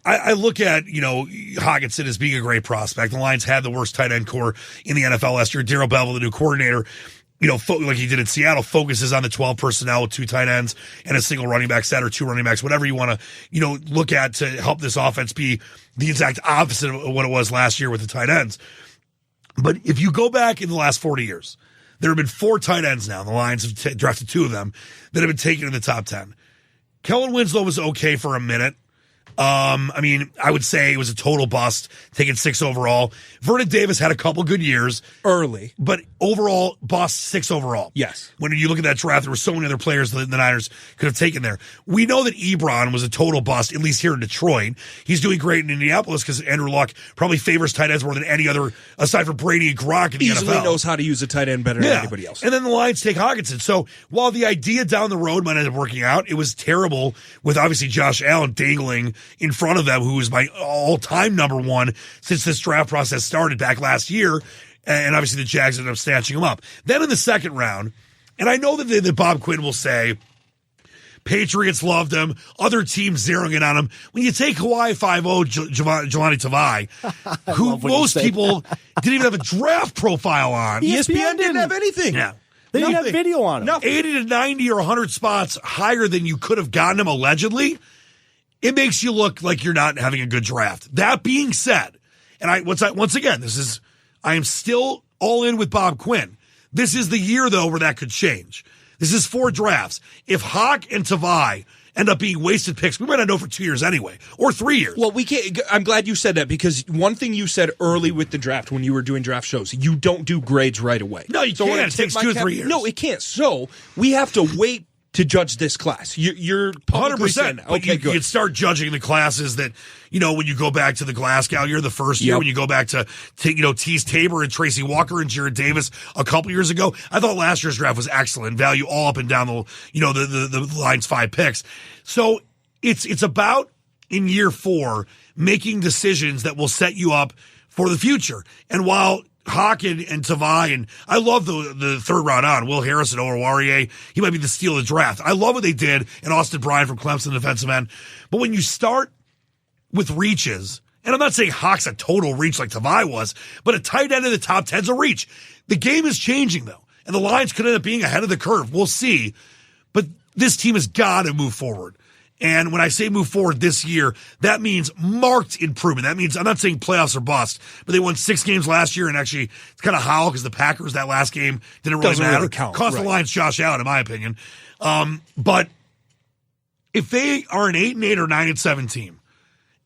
B: I look at Hockenson as being a great prospect. The Lions had the worst tight end core in the NFL last year. Darrell Bevell, the new coordinator, like he did in Seattle, focuses on the 12 personnel with 2 tight ends and a single running back set or 2 running backs, whatever you want to look at to help this offense be the exact opposite of what it was last year with the tight ends. But if you go back in the last 40 years, there have been 4 tight ends now. The Lions have drafted 2 of them that have been taken in the top 10. Kellen Winslow was okay for a minute. I would say it was a total bust, taking 6 overall. Vernon Davis had a couple good years.
G: Early.
B: But overall, bust 6 overall.
G: Yes.
B: When you look at that draft, there were so many other players that the Niners could have taken there. We know that Ebron was a total bust, at least here in Detroit. He's doing great in Indianapolis because Andrew Luck probably favors tight ends more than any other, aside from Brady and Gronk in the
G: Easily
B: NFL.
G: knows how to use a tight end better than anybody else.
B: And then the Lions take Hockenson. So while the idea down the road might end up working out, it was terrible with obviously Josh Allen dangling in front of them, who was my all-time number 1 since this draft process started back last year. And obviously the Jags ended up snatching him up. Then in the second round, and I know that Bob Quinn will say, Patriots loved him, other teams zeroing in on him. When you take Hawaii 5-0 Jelani Tavai, who most people didn't even have a draft profile on.
G: ESPN didn't have anything.
B: Yeah.
E: They didn't have video on him.
B: 80 to 90 or 100 spots higher than you could have gotten him allegedly. It makes you look like you're not having a good draft. That being said, and once again, I am still all in with Bob Quinn. This is the year, though, where that could change. This is 4 drafts. If Hawk and Tavai end up being wasted picks, we might not know for 2 years anyway, or 3 years.
G: Well, we can't. I'm glad you said that because one thing you said early with the draft when you were doing draft shows, you don't do grades right away.
B: No, you can't.
G: when I
B: It takes
G: tip
B: 2
G: my
B: or
G: cap-
B: 3 years.
G: No, it can't. So we have to wait to judge this class. You're
B: 100%.
G: Okay,
B: You
G: good.
B: can start judging the classes that, when you go back to the Glasgow year, the first year,
G: Yep.
B: when you go back to Tease Tabor and Tracy Walker and Jared Davis a couple years ago. I thought last year's draft was excellent. Value all up and down the Lions 5 picks. So it's about in year 4 making decisions that will set you up for the future. And while Hawk and Tavai, and I love the third round on Will Harris and Oruwariye. He might be the steal of the draft. I love what they did, and Austin Bryant from Clemson, defensive end. But when you start with reaches, and I'm not saying Hawk's a total reach like Tavai was, but a tight end in the top 10's a reach. The game is changing, though, and the Lions could end up being ahead of the curve. We'll see. But this team has got to move forward. And when I say move forward this year, that means marked improvement. That means, I'm not saying playoffs are bust, but they won 6 games last year, and actually it's kind of how, because the Packers, that last game didn't really
G: Doesn't
B: matter.
G: really count,
B: Cost the Lions Josh Allen, in my opinion. But if they are an 8-8 or 9-7 team,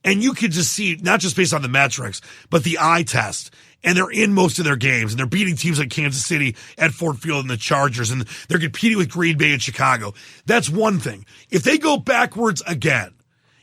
B: and you could just see, not just based on the metrics, but the eye test, and they're in most of their games, and they're beating teams like Kansas City at Ford Field and the Chargers, and they're competing with Green Bay and Chicago. That's one thing. If they go backwards again,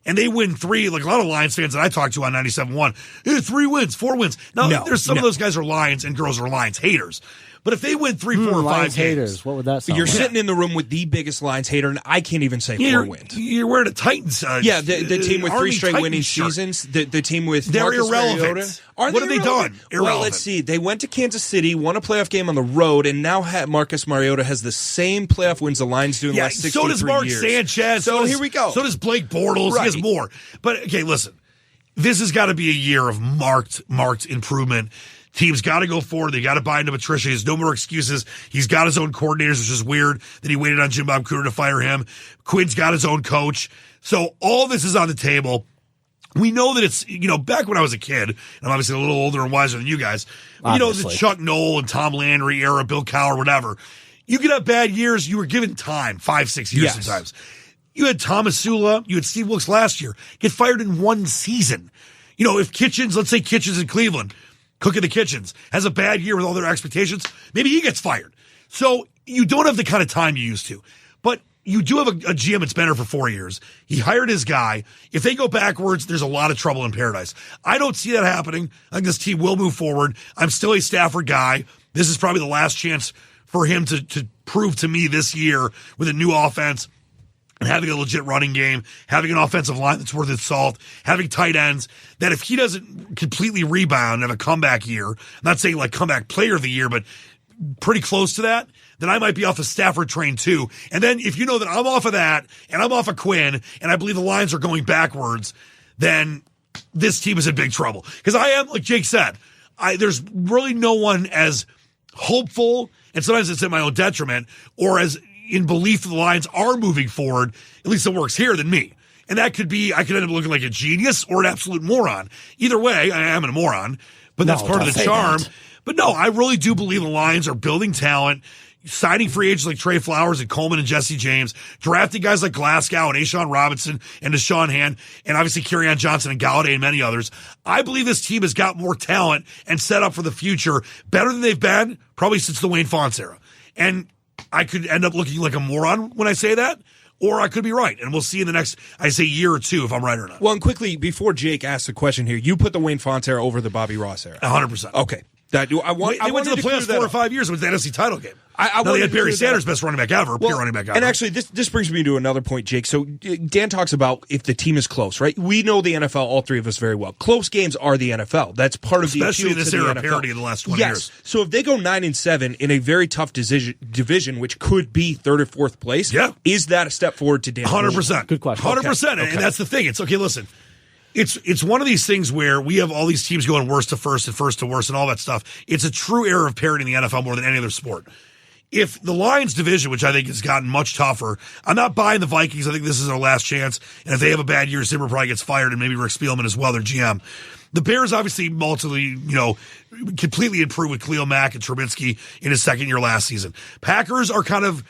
B: and they win 3, like a lot of Lions fans that I talked to on 97.1, 3 wins, 4 wins. Now, there's some of those guys are Lions and girls are Lions haters. But if they win 3, 4, or 5
H: Lions
B: games,
H: haters, what would that sound
G: You're
H: like?
G: sitting in the room with the biggest Lions hater, and I can't even say 4 wins.
B: You're wearing a Titans.
G: The team with
B: Army
G: 3 straight
B: Titans
G: winning
B: shirt.
G: seasons. The team with
B: They're
G: Marcus
B: irrelevant.
G: Mariota. Are
B: What have they
G: irrelevant?
B: done?
G: Well,
B: Irrelevant.
G: let's see. They went to Kansas City, won a playoff game on the road, and now Marcus Mariota has the same playoff wins the Lions do in the last 63
B: so does Mark
G: years.
B: Sanchez.
G: So
B: does-
G: here we go.
B: So does Blake Bortles.
G: Right.
B: He has more. But, okay, listen. This has got to be a year of marked improvement. Teams got to go forward. They got to buy into Patricia. There's no more excuses. He's got his own coordinators, which is weird that he waited on Jim Bob Cooter to fire him. Quinn's got his own coach. So all this is on the table. We know that it's, back when I was a kid, and I'm obviously a little older and wiser than you guys, the Chuck Noll and Tom Landry era, Bill Cowher, whatever. You could have bad years. You were given time, 5-6 years sometimes. You had Thomas Sula. You had Steve Wilkes last year. Get fired in 1 season. If Kitchens, let's say Kitchens in Cleveland, Cook in the Kitchens, has a bad year with all their expectations, maybe he gets fired. So you don't have the kind of time you used to. But you do have a GM that's been here for 4 years. He hired his guy. If they go backwards, there's a lot of trouble in paradise. I don't see that happening. I think this team will move forward. I'm still a Stafford guy. This is probably the last chance for him to prove to me this year with a new offense and having a legit running game, having an offensive line that's worth its salt, having tight ends, that if he doesn't completely rebound and have a comeback year, I'm not saying like comeback player of the year, but pretty close to that, then I might be off the Stafford train too. And then if you know that I'm off of that, and I'm off of Quinn, and I believe the Lions are going backwards, then this team is in big trouble. Because I am, like Jake said, there's really no one as hopeful, and sometimes it's at my own detriment, or as in belief that the Lions are moving forward, at least it works here, than me. And that could be, I could end up looking like a genius or an absolute moron. Either way, I am a moron, but that's part of the charm. But no, I really do believe the Lions are building talent, signing free agents like Trey Flowers and Coleman and Jesse James, drafting guys like Glasgow and Ashawn Robinson and Deshaun Hand, and obviously Kerryon Johnson and Galladay and many others. I believe this team has got more talent and set up for the future better than they've been probably since the Wayne Fontes era. And I could end up looking like a moron when I say that, or I could be right. And we'll see in the next, I say, year or two if I'm right or not.
G: Well, and quickly, before Jake asks the question here, you put the Wayne Fontes era over the Bobby Ross era.
B: 100%.
G: Okay.
B: They went to the playoffs 4 or 5 years. It was the NFC title game. They had Barry Sanders, best running back ever, pure running back ever.
G: And actually, this brings me to another point, Jake. So Dan talks about if the team is close, right? We know the NFL, all three of us, very well. Close games are the NFL. That's part of the appeal to the NFL.
B: Especially in this era of parity in the last 20 years.
G: So if they go 9-7 in a very tough division, which could be 3rd or 4th place, is that a step forward to Dan?
B: 100%.
H: Good question.
B: 100%. Okay. And that's the thing. It's okay, listen. It's one of these things where we have all these teams going worst to first and first to worst and all that stuff. It's a true era of parity in the NFL more than any other sport. If the Lions division, which I think has gotten much tougher, I'm not buying the Vikings. I think this is their last chance. And if they have a bad year, Zimmer probably gets fired, and maybe Rick Spielman as well, their GM. The Bears obviously completely improved with Khalil Mack and Trubisky in his second year last season. Packers are kind of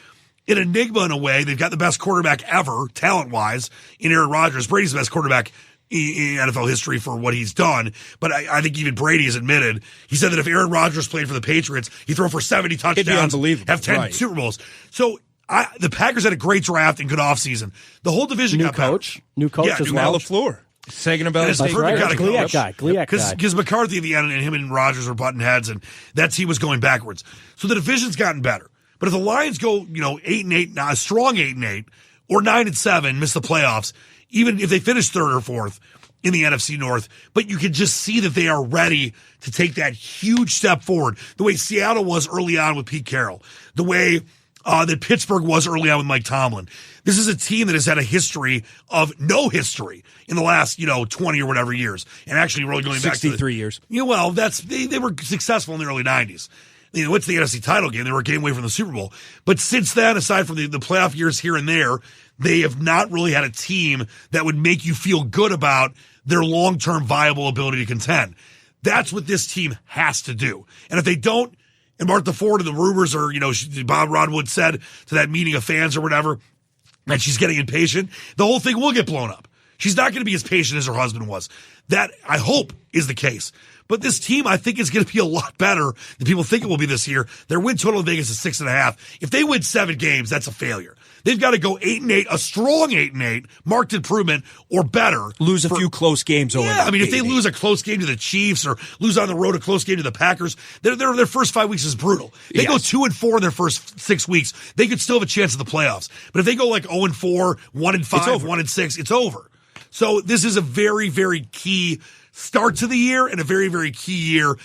B: an enigma in a way. They've got the best quarterback ever, talent-wise, in Aaron Rodgers. Brady's the best quarterback in NFL history for what he's done. But I think even Brady has admitted, he said that if Aaron Rodgers played for the Patriots, he'd throw for 70 touchdowns, have 10 Super Bowls. So the Packers had a great draft and good offseason. The whole division got better.
H: New coach as well.
G: Matt LaFleur. Saginaw Valley
B: That's
G: State.
B: right.
H: Gliak guy.
B: Because McCarthy at the end and him and Rodgers were butting heads, and that team was going backwards. So the division's gotten better. But if the Lions go 8-8, now a strong 8-8, or 9-7, miss the playoffs, even if they finish 3rd or 4th, in the NFC North, but you can just see that they are ready to take that huge step forward. The way Seattle was early on with Pete Carroll, the way that Pittsburgh was early on with Mike Tomlin. This is a team that has had a history of no history in the last, 20 or whatever years. And actually really going back to
G: 63 years.
B: Well, they were successful in the early 90s. What's the NFC title game? They were a game away from the Super Bowl. But since then, aside from the playoff years here and there, they have not really had a team that would make you feel good about their long-term viable ability to contend. That's what this team has to do. And if they don't, and Martha Ford and the rumors are, Bob Rodwood said to that meeting of fans or whatever, that she's getting impatient, the whole thing will get blown up. She's not going to be as patient as her husband was. That, I hope, is the case. But this team, I think, is going to be a lot better than people think it will be this year. Their win total in Vegas is 6.5. If they win 7 games, that's a failure. They've got to go 8-8, a strong 8-8, marked improvement, or better.
G: Lose a few close games.
B: Yeah, if they lose a close game to the Chiefs or lose on the road a close game to the Packers, their first 5 weeks is brutal. They go 2-4 in their first 6 weeks, they could still have a chance at the playoffs. But if they go like 0-4, 1-5, 1-6, it's over. So this is a very, very key start to the year and a very, very key year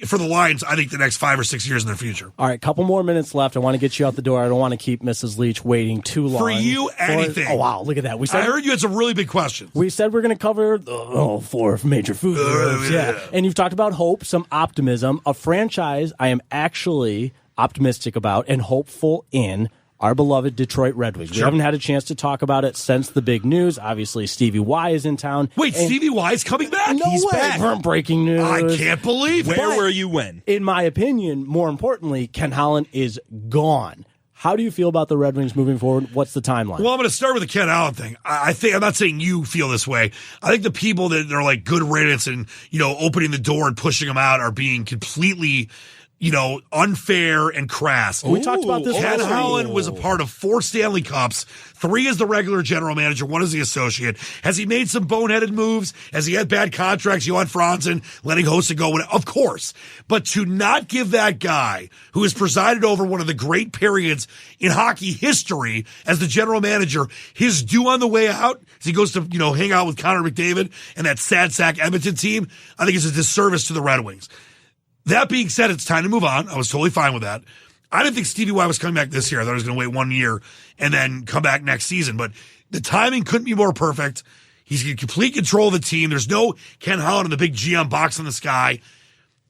B: for the Lions, I think, the next 5 or 6 years in their future.
H: All right, couple more minutes left. I want to get you out the door. I don't want to keep Mrs. Leach waiting too long.
B: For you, anything.
H: Oh, wow, look at that.
B: I heard you had some really big questions.
H: We said we're going to cover 4 major food groups. Yeah. And you've talked about hope, some optimism, a franchise I am actually optimistic about and hopeful in. Our beloved Detroit Red Wings. We haven't had a chance to talk about it since the big news. Obviously, Stevie Y is in town.
B: Wait, Stevie Y is coming back?
H: No
B: He's
H: way.
B: back.
H: Breaking news.
B: I can't believe it.
G: Where were you when?
H: In my opinion, more importantly, Ken Holland is gone. How do you feel about the Red Wings moving forward? What's the timeline?
B: Well, I'm going to start with the Ken Allen thing. I think, I'm not saying you feel this way. I think the people that are like good riddance and, opening the door and pushing them out are being completely unfair and crass.
H: We talked about this.
B: Ken Holland was a part of 4 Stanley Cups, 3 as the regular general manager, 1 as the associate. Has he made some boneheaded moves? Has he had bad contracts? Johan Franzen, letting Hossa go? Of course. But to not give that guy who has presided over one of the great periods in hockey history as the general manager his due on the way out as he goes to, hang out with Connor McDavid and that sad sack Edmonton team, I think it's a disservice to the Red Wings. That being said, it's time to move on. I was totally fine with that. I didn't think Stevie Y was coming back this year. I thought he was going to wait 1 year and then come back next season. But the timing couldn't be more perfect. He's in complete control of the team. There's no Ken Holland in the big GM box in the sky.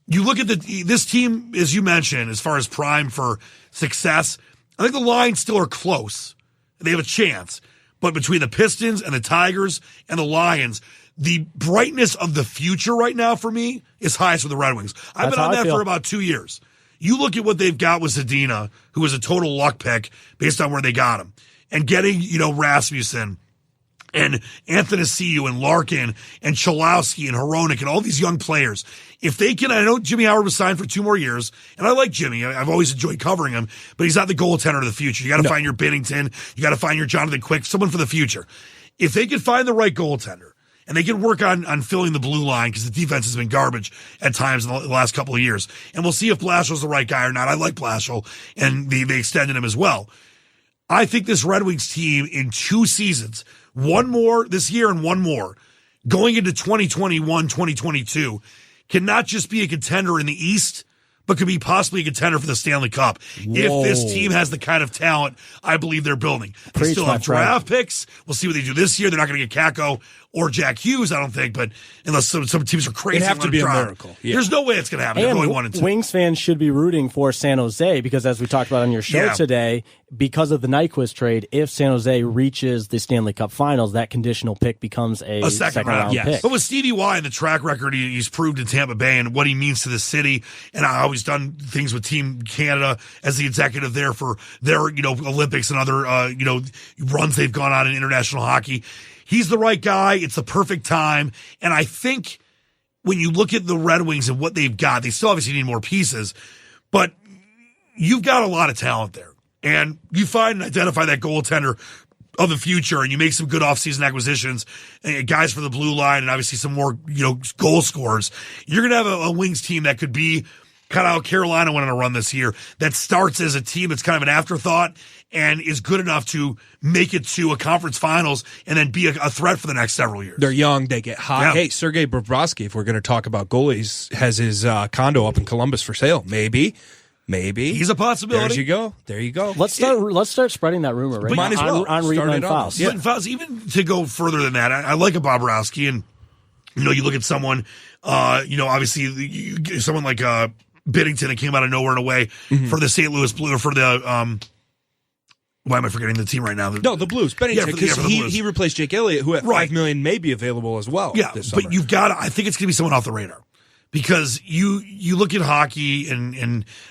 B: You look at this team, as you mentioned, as far as prime for success, I think the Lions still are close. They have a chance. But between the Pistons and the Tigers and the Lions, the brightness of the future right now for me is highest with the Red Wings. I've been on that for about 2 years. You look at what they've got with Zadina, who was a total luck pick based on where they got him, and getting, Rasmussen and Athanasiou and Larkin and Cholowski and Hronek and all these young players. If they can, I know Jimmy Howard was signed for 2 more years, and I like Jimmy. I've always enjoyed covering him, but he's not the goaltender of the future. You got to find your Binnington. You got to find your Jonathan Quick, someone for the future. If they can find the right goaltender, and they can work on filling the blue line because the defense has been garbage at times in the last couple of years. And we'll see if Blashill's the right guy or not. I like Blashill, and they extended him as well. I think this Red Wings team in 2 seasons, 1 more this year and 1 more, going into 2021, 2022, can not just be a contender in the East, but could be possibly a contender for the Stanley Cup. Whoa. If this team has the kind of talent I believe they're building. They still have draft picks. We'll see what they do this year. They're not going to get Kakko or Jack Hughes, I don't think, but unless some teams are crazy.
G: It'd have to be a miracle.
B: Yeah. There's no way it's going to happen. They're going 1 and 2.
H: Wings fans should be rooting for San Jose because, as we talked about on your show today, because of the Nyquist trade, if San Jose reaches the Stanley Cup Finals, that conditional pick becomes a second round pick.
B: But with Stevie Y and the track record he's proved in Tampa Bay and what he means to the city, and I've always done things with Team Canada as the executive there for their Olympics and other runs they've gone on in international hockey. He's the right guy. It's the perfect time. And I think when you look at the Red Wings and what they've got, they still obviously need more pieces, but you've got a lot of talent there. And you find and identify that goaltender of the future, and you make some good offseason acquisitions, guys for the blue line, and obviously some more goal scorers. You're going to have a Wings team that could be kind of how Carolina went on a run this year, that starts as a team that's kind of an afterthought and is good enough to make it to a conference finals and then be a threat for the next several years.
G: They're young. They get hot.
B: Yeah.
G: Hey, Sergei Bobrovsky, if we're going to talk about goalies, has his condo up in Columbus for sale. Maybe.
B: He's a possibility.
G: There you go.
H: Let's start spreading that rumor right
G: Might
H: now
G: as well.
H: on
G: Start
H: Riepma
G: it
H: and
G: on.
H: Faust.
G: Yeah.
B: But Faust, even to go further than that, I like a Bobrovsky, and you look at someone, obviously someone like Binnington that came out of nowhere and away for the St. Louis Blues, or for the why am I forgetting the team right now?
G: No, the Blues. Bennington, because
B: for the Blues.
G: he replaced Jake Elliott, who at $5 million may be available as well.
B: Yeah,
G: this summer.
B: but you've got. I think it's going to be someone off the radar. Because you look at hockey, and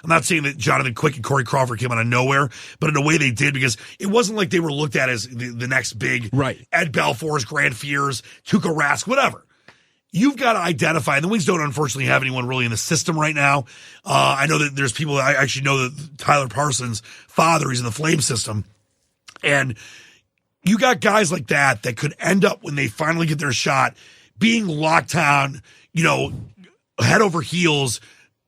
B: I'm not saying that Jonathan Quick and Corey Crawford came out of nowhere, but in a way they did, because it wasn't like they were looked at as the next big Ed Belfours, Grant Fears, Tuukka Rask, whatever. You've got to identify, and the Wings don't unfortunately have anyone really in the system right now. I know that there's people, I actually know that Tyler Parsons' father, he's in the Flame system. And you got guys like that could end up, when they finally get their shot, being locked down, head over heels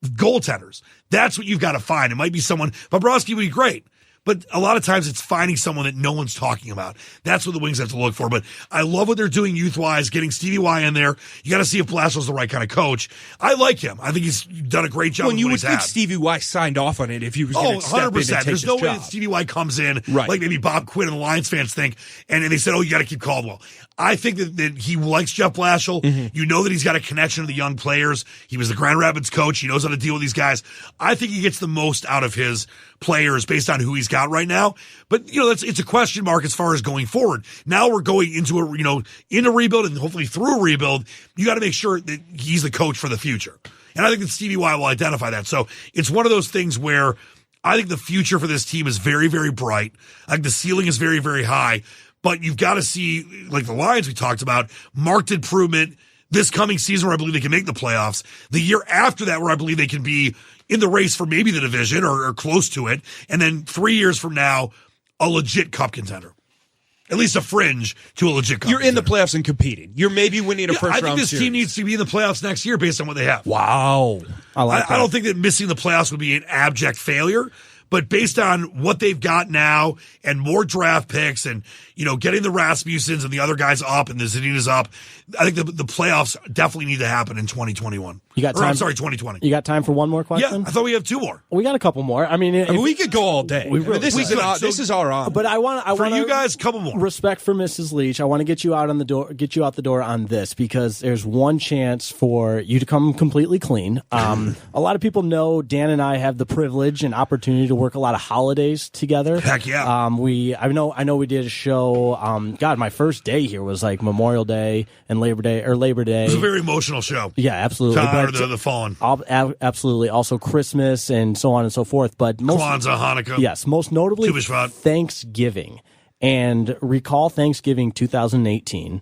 B: goaltenders. That's what you've got to find. It might be someone, Bobrovsky would be great, but a lot of times it's finding someone that no one's talking about. That's what the Wings have to look for. But I love what they're doing youth-wise, getting Stevie Y in there. You got to see if Blashlow's the right kind of coach. I like him. I think he's done a great job.
G: Well, you would
B: he's
G: think
B: had.
G: Stevie Y signed off on it if he was going to step in and
B: 100%.
G: take
B: There's
G: his
B: no way
G: job.
B: that Stevie Y comes in
G: Right.
B: like maybe Bob Quinn and the Lions fans think, and they said, you got to keep Caldwell. I think that he likes Jeff Blashill. You know that he's got a connection to the young players. He was the Grand Rapids coach. He knows how to deal with these guys. I think he gets the most out of his players based on who he's got right now. But, it's a question mark as far as going forward. Now we're going into into rebuild, and hopefully through a rebuild. You got to make sure that he's the coach for the future. And I think that Stevie Y will identify that. So it's one of those things where I think the future for this team is very, very bright. I think the ceiling is very, very high. But you've got to see, like the Lions we talked about, marked improvement this coming season where I believe they can make the playoffs. The year after that where I believe they can be in the race for maybe the division or close to it. And then 3 years from now, a legit cup contender. At least a fringe to a legit cup
G: You're in the
B: contender.
G: playoffs and competing. You're maybe winning a first round
B: I think this
G: series.
B: team needs to be in the playoffs next year based on what they have.
G: Wow.
B: I don't think that missing the playoffs would be an abject failure. But based on what they've got now and more draft picks and, getting the Rasmussens and the other guys up and the Zadina's up, I think the playoffs definitely need to happen in 2021.
H: You got time?
B: 2020.
H: You got time for one more question?
B: Yeah, I thought we have two more.
H: We got a couple more. I mean,
G: we could go all day. This is our honor.
H: But I want
B: For you guys, a couple more.
H: Respect for Mrs. Leach. I want to get you out the door on this, because there's one chance for you to come completely clean. A lot of people know Dan and I have the privilege and opportunity to work a lot of holidays together.
B: Heck yeah.
H: I know we did a show. My first day here was like Memorial Day and Labor Day.
B: It was a very emotional show.
H: Yeah, absolutely.
B: To honor the fallen.
H: Absolutely. Also Christmas and so on and so forth. But
B: Kwanzaa, Hanukkah.
H: Yes, most notably
B: Tu B'Shvat.
H: Thanksgiving. And recall Thanksgiving 2018,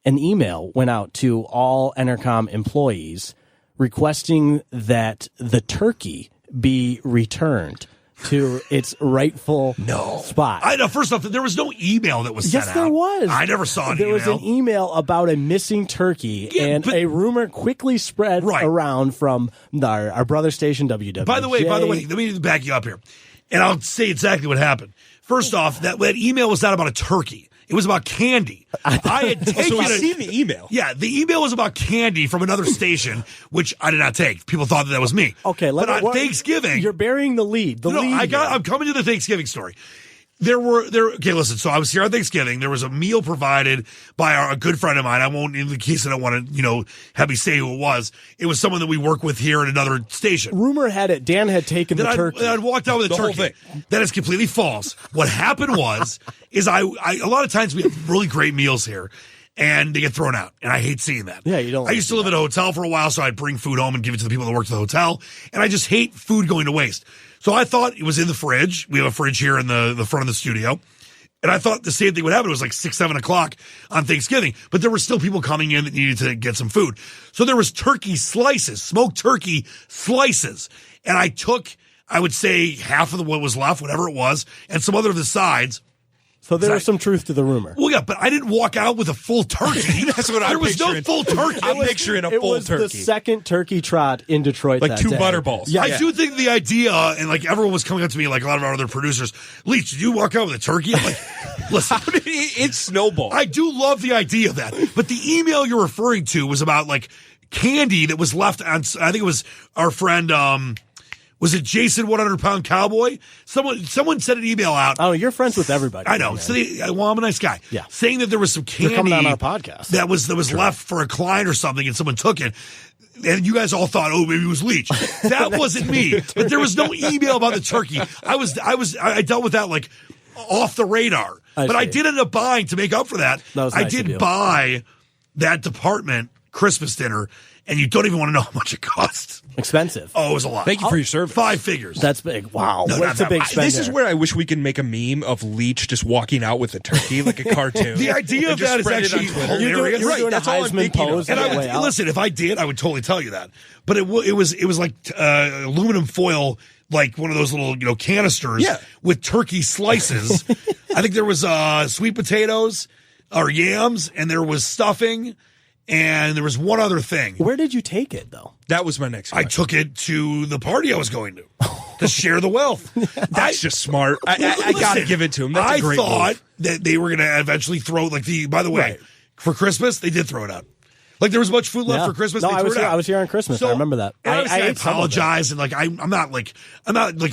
H: an email went out to all Entercom employees requesting that the turkey be returned to its rightful spot.
B: I know. First off, there was no email that was sent out.
H: Yes, there was.
B: I never saw an
H: There
B: email.
H: was an email about a missing turkey,
B: Yeah,
H: and
B: but-
H: a rumor quickly spread around from our brother station, WWJ.
B: By the way, let me back you up here. And I'll say exactly what happened. First off, that email was not about a turkey. It was about candy. I had taken
G: So we've
B: it.
G: seen the email.
B: Yeah, the email was about candy from another station, which I did not take. People thought that was me.
H: Okay,
B: but on Thanksgiving,
H: you're burying the lead.
B: I'm coming to the Thanksgiving story. Okay, listen, so I was here on Thanksgiving. There was a meal provided by a good friend of mine. I won't, in the case I don't want to, have me say who it was. It was someone that we work with here at another station.
H: Rumor had it Dan had taken the turkey.
B: I'd walked out with a
G: The whole
B: turkey.
G: thing.
B: That is completely false. What happened is a lot of times we have really great meals here, and they get thrown out, and I hate seeing that.
H: Yeah, you don't
B: I used to live at a hotel for a while, so I'd bring food home and give it to the people that worked at the hotel, and I just hate food going to waste. So I thought it was in the fridge. We have a fridge here in the front of the studio. And I thought the same thing would happen. It was like 6, 7 o'clock on Thanksgiving, but there were still people coming in that needed to get some food. So there was turkey slices, smoked turkey slices. And I took, I would say, half of what was left, whatever it was, and some other of the sides.
H: So there was some truth to the rumor.
B: Well, yeah, but I didn't walk out with a full turkey.
G: That's what I'm
B: There was
G: picturing.
B: no full turkey.
G: I'm picturing a
H: It
G: full
H: was
G: turkey.
H: the second turkey trot in Detroit,
G: Like
H: that
G: two
H: day.
G: butterballs.
H: Yeah,
B: I do think the idea, and like everyone was coming up to me, like a lot of our other producers, Leach, did you walk out with a turkey? I'm like, listen,
G: It's snowball.
B: I do love the idea of that. But the email you're referring to was about like candy that was left on, I think it was our friend, was it Jason 100-pound cowboy? Someone sent an email out.
H: Oh, you're friends with everybody.
B: I know.
H: man.
B: So I'm a nice guy.
H: Yeah.
B: Saying that there was some candy
H: You're coming on our podcast.
B: that was left for a client or something, and someone took it. And you guys all thought, oh, maybe it was Leach. That wasn't me. But there was no email about the turkey. I dealt with that like off the radar. But I did end up buying to make up for that.
H: Was
B: I
H: nice of you.
B: did buy that department Christmas dinner, and you don't even want to know how much it cost.
H: Expensive.
B: Oh, it was a lot.
G: Thank you for your service.
B: 5 figures.
H: That's big. Wow.
B: No, not
H: What's a
B: that
H: big
B: much.
H: spender?
G: This is where I wish we could make a meme of Leach just walking out with a turkey like a cartoon.
B: The idea of
G: just
B: that is
G: spread it on
B: actually
G: Twitter.
B: hilarious.
H: You're doing a
G: that's all I'm
H: Heisman
G: thinking of.
H: pose
B: And
H: on
B: I
H: the
B: would,
H: way out.
B: listen, if I did, I would totally tell you that. But it was like aluminum foil, like one of those little canisters with turkey slices. I think there was sweet potatoes or yams, and there was stuffing, and there was one other thing.
H: Where did you take it, though?
G: That was my next
B: I
G: question.
B: took it to the party I was going to share the wealth.
G: That's just smart. I got to
B: Listen,
G: give it to him. That's a great
B: I thought
G: move.
B: that they were going to eventually throw by the way, for Christmas, they did throw it out. Like there was much food left
H: Yeah.
B: for Christmas.
H: No,
B: they
H: I
B: threw
H: was
B: it
H: here.
B: out.
H: I was here on Christmas. I remember that.
B: And obviously I
H: ate some of it.
B: apologize, and like I'm not like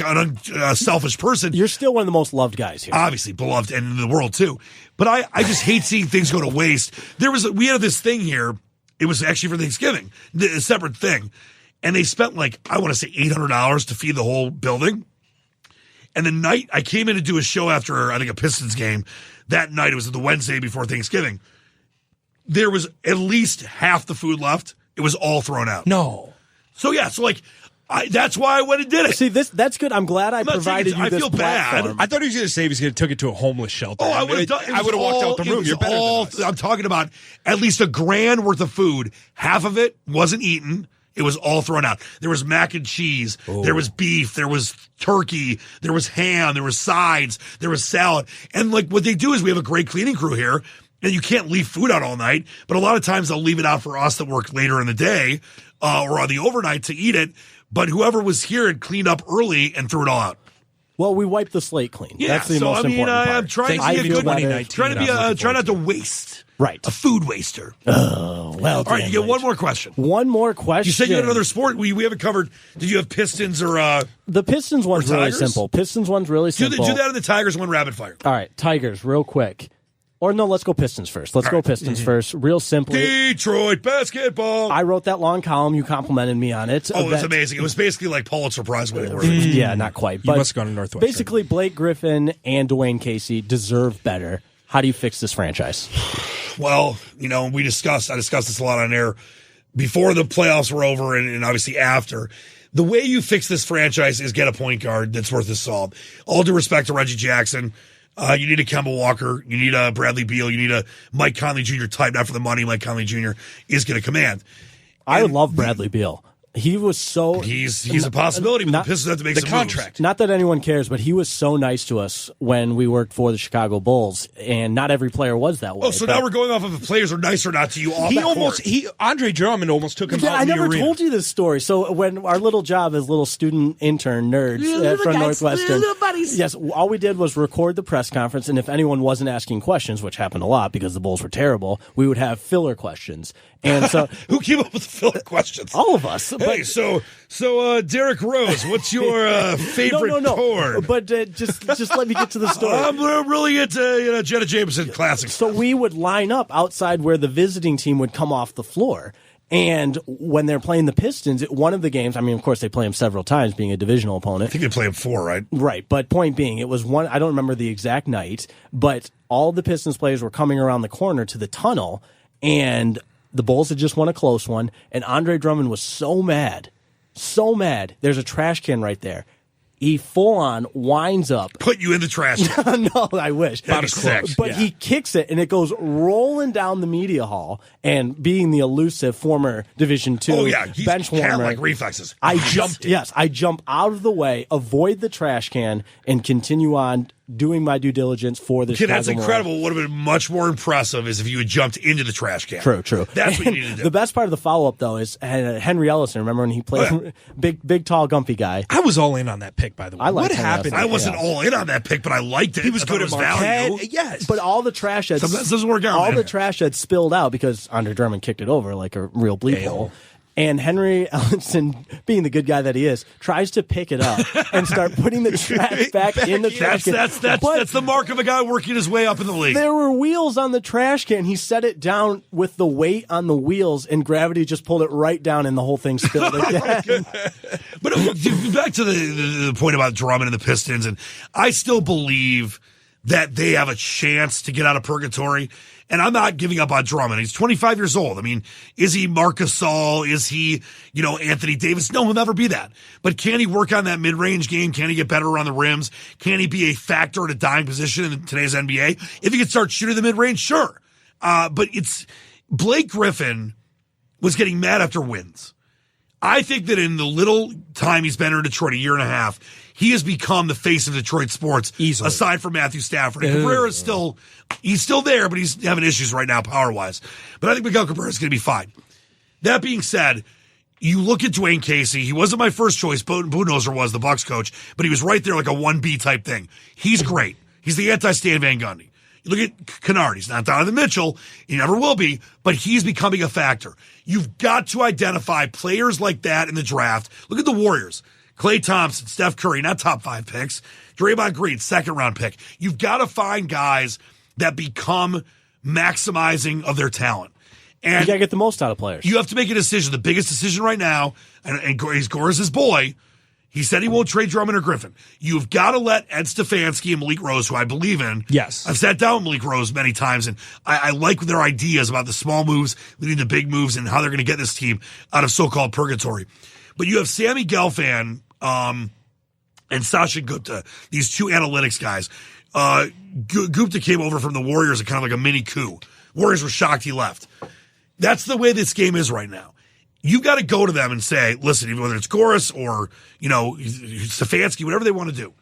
B: an selfish person.
H: You're still one of the most loved guys here.
B: Obviously beloved and in the world too. But I just hate seeing things go to waste. We had this thing here. It was actually for Thanksgiving, a separate thing. And they spent like, I want to say $800 to feed the whole building. And the night I came in to do a show after, I think, a Pistons game, that night, it was the Wednesday before Thanksgiving, there was at least half the food left. It was all thrown out.
G: No.
B: So yeah, that's why I went and did it.
H: See, that's good. I'm glad I
B: not saying
H: provided
B: it's-
H: you
B: I
H: this
B: feel bad.
H: platform.
G: I thought he was going to say he was going to took it to a homeless shelter.
B: Oh, I would have done.
G: I would have walked out the room. You're better than us.
B: I'm talking about at least $1,000 worth of food. Half of it wasn't eaten. It was all thrown out. There was mac and cheese. There was beef. There was turkey. There was ham. There was sides. There was salad. And like what they do is we have a great cleaning crew here, and you can't leave food out all night. But a lot of times they'll leave it out for us that work later in the day or on the overnight to eat it. But whoever was here had cleaned up early and threw it all out.
H: Well, we wiped the slate clean.
B: Yeah,
H: That's the most important part.
B: I'm trying
H: I
B: to be a
H: feel
B: good
H: better.
B: trying to be try not to waste.
H: Right.
B: A food waster.
H: Oh, well
B: All right,
H: done,
B: you get
H: Leach.
B: one more question.
H: One more question.
B: You said you had another sport. We haven't covered. Did you have Pistons or
H: The Pistons one's really
B: Tigers?
H: simple. Pistons one's really
B: do
H: simple.
B: that in the Tigers one rapid fire?
H: All right, Tigers, real quick. Or no, let's go Pistons first. Let's go Pistons first. Real simply.
B: Detroit basketball.
H: I wrote that long column. You complimented me on it.
B: It was amazing. It was basically like Pulitzer Prize winning work.
H: Yeah, not quite. But
G: must have gone to Northwestern.
H: basically, Blake Griffin and Dwayne Casey deserve better. How do you fix this franchise?
B: Well, I discussed this a lot on air before the playoffs were over and obviously after. The way you fix this franchise is get a point guard that's worth his salt. All due respect to Reggie Jackson. You need a Kemba Walker. You need a Bradley Beal. You need a Mike Conley Jr. type. Not for the money Mike Conley Jr. is going to command.
H: I love Bradley Beal. He was so...
B: He's a possibility, but the Pistons have to make
G: the
B: some
G: contract.
B: moves.
H: Not that anyone cares, but he was so nice to us when we worked for the Chicago Bulls, and not every player was that way.
B: Oh, so now we're going off of if players are nice or not to you off that court.
G: Andre Drummond almost took him
H: Yeah,
G: out
H: I
G: in the
H: never
G: arena.
H: told you this story. So when our little job as little student intern nerds from Northwestern, yes, all we did was record the press conference, and if anyone wasn't asking questions, which happened a lot because the Bulls were terrible, we would have filler questions. And so
B: Who came up with the filler questions?
H: all of us.
B: Hey, so Derek Rose, what's your favorite
H: no.
B: chord?
H: But just let me get to the story.
B: I'm really into Jenna Jameson classics.
H: So we would line up outside where the visiting team would come off the floor. And when they're playing the Pistons, one of the games, I mean, of course, they play them several times being a divisional opponent.
B: I think they play him 4, right?
H: Right. But point being, it was one, I don't remember the exact night, but all the Pistons players were coming around the corner to the tunnel, and the Bulls had just won a close one, and Andre Drummond was so mad. There's a trash can right there. He full-on winds up.
B: Put you in the trash can.
H: No, I wish.
B: That'd be sick.
H: But he kicks it, and it goes rolling down the media hall. And being the elusive former Division II bench warmer,
B: like reflexes.
H: I jump out of the way, avoid the trash can, and continue on doing my due diligence for this.
B: Kid, that's incredible. What would have been much more impressive is if you had jumped into the trash can.
H: True.
B: That's what you need to do.
H: The best part of the follow-up, though, is Henry Ellison. Remember when he played big, tall, gumpy guy?
G: I was all in on that pick, by the way. What happened?
B: I wasn't all in on that pick, but I liked it.
G: He was good at Marquette.
B: Value.
G: Yes.
H: But all the trash had
B: sometimes doesn't work out.
H: All the trash had spilled out because Andre Drummond kicked it over like a real bleep hole. And Henry Ellison, being the good guy that he is, tries to pick it up and start putting the trash back in the trash can.
B: That's the mark of a guy working his way up in the league.
H: There were wheels on the trash can. He set it down with the weight on the wheels, and gravity just pulled it right down, and the whole thing spilled again.
B: But back to the point about Drummond and the Pistons, and I still believe that they have a chance to get out of purgatory. And I'm not giving up on Drummond. He's 25 years old. I mean, is he Marc Gasol? Is he, Anthony Davis? No, he'll never be that. But can he work on that mid-range game? Can he get better around the rims? Can he be a factor at a dying position in today's NBA? If he could start shooting the mid-range, sure. But Blake Griffin was getting mad after wins. I think that in the little time he's been in Detroit, a year and a half, he has become the face of Detroit sports,
G: easily,
B: aside from Matthew Stafford. And Cabrera is he's still there, but he's having issues right now power-wise. But I think Miguel Cabrera is going to be fine. That being said, you look at Dwayne Casey. He wasn't my first choice. Budenholzer was the Bucks coach, but he was right there like a 1B type thing. He's great. He's the anti-Stan Van Gundy. You look at Kennard. He's not Donovan Mitchell. He never will be, but he's becoming a factor. You've got to identify players like that in the draft. Look at the Warriors. Klay Thompson, Steph Curry, not top 5 picks. Draymond Green, 2nd-round pick. You've got to find guys that become maximizing of their talent. And
H: you got to get the most out of players.
B: You have to make a decision. The biggest decision right now, and he's Gora's boy, he said he won't trade Drummond or Griffin. You've got to let Ed Stefanski and Malik Rose, who I believe in.
G: Yes.
B: I've sat down with Malik Rose many times, and I like their ideas about the small moves, leading to big moves, and how they're going to get this team out of so-called purgatory. But you have Sammy Gelfand and Sasha Gupta, these two analytics guys. Gupta came over from the Warriors at kind of like a mini coup. Warriors were shocked he left. That's the way this game is right now. You've got to go to them and say, listen, whether it's Goras or, Stefanski, whatever they want to do,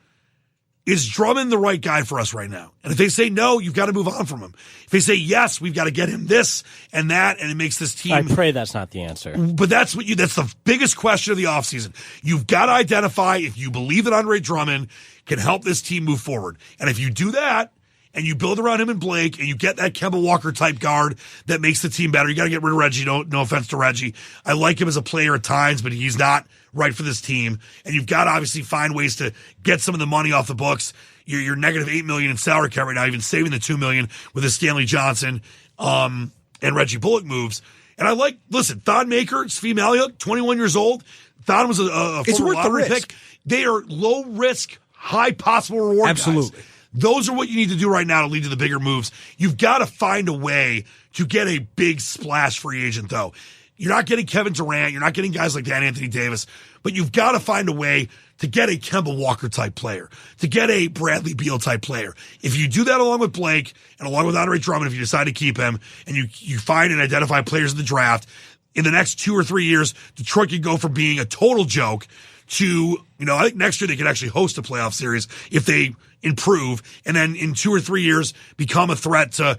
B: is Drummond the right guy for us right now? And if they say no, you've got to move on from him. If they say yes, we've got to get him this and that, and it makes this team.
H: I pray that's not the answer.
B: But that's the biggest question of the offseason. You've got to identify if you believe that Andre Drummond can help this team move forward. And if you do that, and you build around him and Blake, and you get that Kemba Walker type guard that makes the team better. You got to get rid of Reggie. No offense to Reggie. I like him as a player at times, but he's not right for this team. And you've got to obviously find ways to get some of the money off the books. You're negative $8 million in salary cap right now, even saving the $2 million with the Stanley Johnson and Reggie Bullock moves. And Thon Maker, Svi Malliuk, 21 years old. Thon was a former lottery pick. They are low risk, high possible reward.
G: Absolutely.
B: Guys. Those are what you need to do right now to lead to the bigger moves. You've got to find a way to get a big splash free agent, though. You're not getting Kevin Durant. You're not getting guys like that, Anthony Davis. But you've got to find a way to get a Kemba Walker type player, to get a Bradley Beal type player. If you do that along with Blake and along with Andre Drummond, if you decide to keep him, and you find and identify players in the draft, in the next 2 or 3 years, Detroit could go from being a total joke to, I think next year they could actually host a playoff series if they improve, and then in 2 or 3 years become a threat to,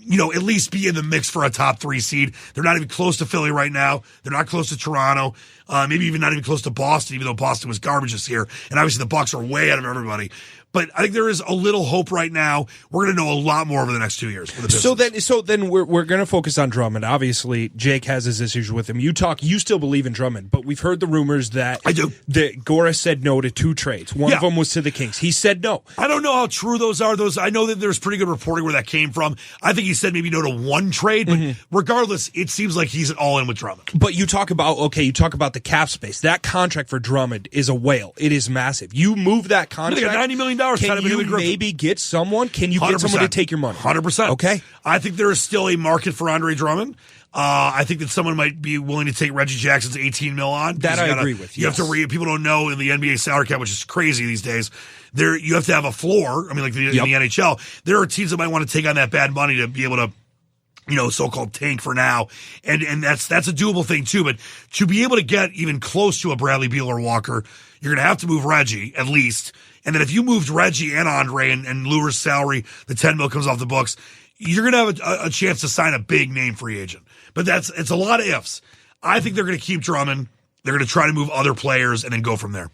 B: at least be in the mix for a top 3 seed. They're not even close to Philly right now. They're not close to Toronto. Maybe even not even close to Boston, even though Boston was garbage this year. And obviously the Bucks are way out of everybody. But I think there is a little hope right now. We're going to know a lot more over the next 2 years.
G: So then we're going to focus on Drummond. Obviously, Jake has his issues with him. You still believe in Drummond, but we've heard the rumors that
B: I do.
G: That Goras said no to 2 trades. One of them was to the Kings. He said no.
B: I don't know how true those are. I know that there's pretty good reporting where that came from. I think he said maybe no to 1 trade, but regardless, it seems like he's all in with Drummond.
G: But you talk about the cap space. That contract for Drummond is a whale. It is massive. You move that contract.
B: They got $90 million.
G: Can you maybe get someone? Can you get someone to take your money?
B: 100%.
G: Okay.
B: I think there is still a market for Andre Drummond. I think that someone might be willing to take Reggie Jackson's $18 million on.
G: That I agree with.
B: You have to people don't know in the NBA salary cap, which is crazy these days. You have to have a floor. I mean, like in the NHL, there are teams that might want to take on that bad money to be able to, so-called tank for now. And that's a doable thing too. But to be able to get even close to a Bradley Beal or Walker, you're going to have to move Reggie at least. And then if you moved Reggie and Andre and Lure's salary, the $10 million comes off the books, you're going to have a chance to sign a big name free agent. But it's a lot of ifs. I think they're going to keep Drummond. They're going to try to move other players and then go from there.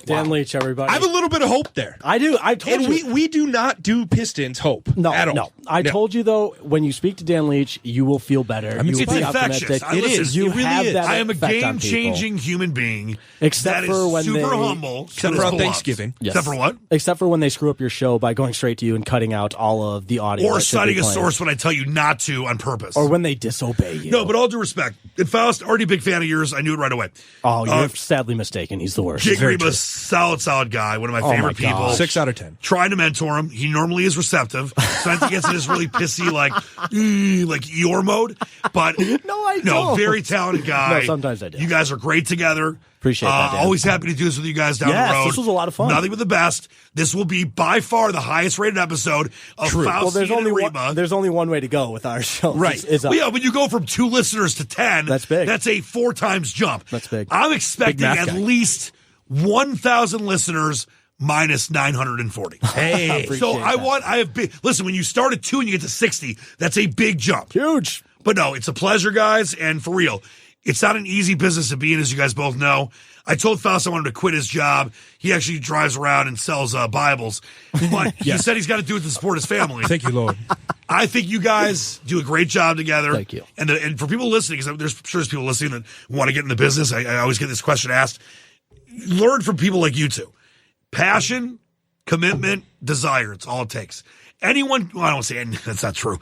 H: Dan Leach, everybody.
G: I have a little bit of hope there.
H: I do. I told
G: And
H: you.
G: we do not do Pistons hope at all.
H: No. I told you, though, when you speak to Dan Leach, you will feel better.
G: I mean,
H: you will
B: It's
H: be
B: infectious.
H: optimistic.
B: Listen,
H: You
G: it really
H: have
G: is.
H: that
B: I am a
H: effect on people.
B: game-changing human being
H: Except
B: that
H: for
B: is
H: when
B: super
H: they-
B: humble.
G: Except
B: that
G: for
B: is
G: on
B: beloved.
G: Thanksgiving.
H: Yes.
B: Except for what?
H: Except for when they screw up your show by going straight to you and cutting out all of the audio.
B: Or
H: that should be
B: citing a
H: playing.
B: source when I tell you not to on purpose.
H: Or when they disobey you.
B: No, but all due respect. And Faust, already a big fan of yours. I knew it right away.
H: Oh, you're sadly mistaken. He's the worst.
B: Jake
H: Very true.
B: Riepma, solid guy. One of my
H: Oh,
B: favorite
H: my
B: people.
H: gosh.
G: 6 out of 10.
B: Trying to mentor him. He normally is receptive. Sometimes he gets in this really pissy, like Eeyore mode. But
H: I don't.
B: very talented guy.
H: No, sometimes I do.
B: You guys are great together.
H: Appreciate that, Dan.
B: Always happy to do this with you guys down
H: Yes,
B: the road.
H: this was a lot of fun.
B: Nothing but the best. This will be by far the highest rated episode of
H: Well,
B: Faust
H: there's
B: and
H: only
B: Riepma.
H: there's only one way to go with our show.
G: Right.
H: It's up.
B: Well, yeah, when you go from 2 listeners to 10,
H: That's big.
B: That's a 4 times jump.
H: That's big.
B: I'm expecting
G: Big math
B: at
G: guy.
B: least 1,000 listeners minus 940.
G: Hey.
B: So I have big. Listen, when you start at 2 and you get to 60, that's a big jump.
H: Huge.
B: But no, it's a pleasure, guys, and for real, it's not an easy business to be in, as you guys both know. I told Faust I wanted to quit his job. He actually drives around and sells Bibles, but he said he's got to do it to support his family.
G: Thank you, Lord.
B: I think you guys do a great job together.
H: Thank you.
B: And for people listening, because there's people listening that want to get in the business. I always get this question asked. Learn from people like you two. Passion, commitment, desire. It's all it takes. Anyone, well, I don't say that's not true.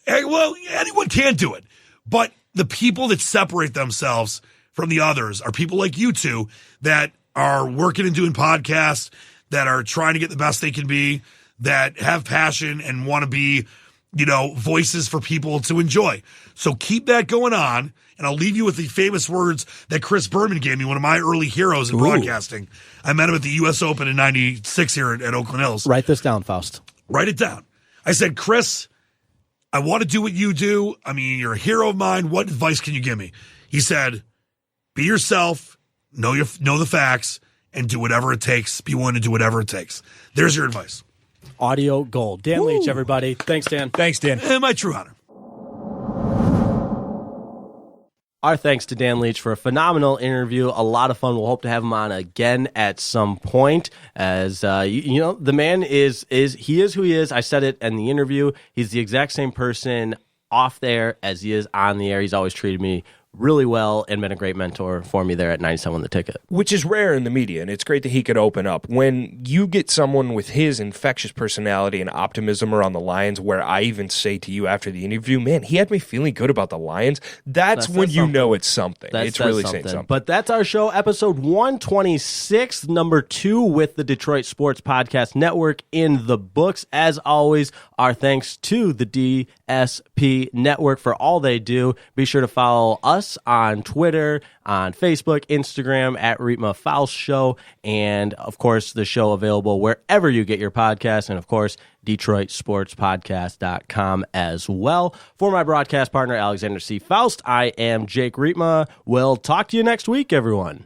B: Well, anyone can do it. But the people that separate themselves from the others are people like you two that are working and doing podcasts, that are trying to get the best they can be, that have passion and want to be, voices for people to enjoy. So keep that going on. And I'll leave you with the famous words that Chris Berman gave me, one of my early heroes in broadcasting. I met him at the U.S. Open in '96 here at Oakland Hills.
H: Write this down, Faust.
B: Write it down. I said, Chris, I want to do what you do. I mean, you're a hero of mine. What advice can you give me? He said, be yourself, know the facts, and do whatever it takes. Be willing to do whatever it takes. There's your advice.
H: Audio gold. Dan Leach, everybody. Thanks, Dan.
G: Thanks, Dan.
B: And my true honor.
E: Our thanks to Dan Leach for a phenomenal interview. A lot of fun. We'll hope to have him on again at some point. As the man is he is who he is. I said it in the interview. He's the exact same person off there as he is on the air. He's always treated me really well and been a great mentor for me there at 97 The Ticket.
F: Which is rare in the media, and it's great that he could open up. When you get someone with his infectious personality and optimism around the Lions, where I even say to you after the interview, man, he had me feeling good about the Lions, that's when you know it's something. It's really saying something.
E: But that's our show, episode 126, number 2 with the Detroit Sports Podcast Network in the books. As always, our thanks to the DSP Network for all they do. Be sure to follow us on Twitter, on Facebook, Instagram, at Riepma Faust Show, and, of course, the show available wherever you get your podcasts, and, of course, DetroitSportsPodcast.com as well. For my broadcast partner, Alexander C. Faust, I am Jake Riepma. We'll talk to you next week, everyone.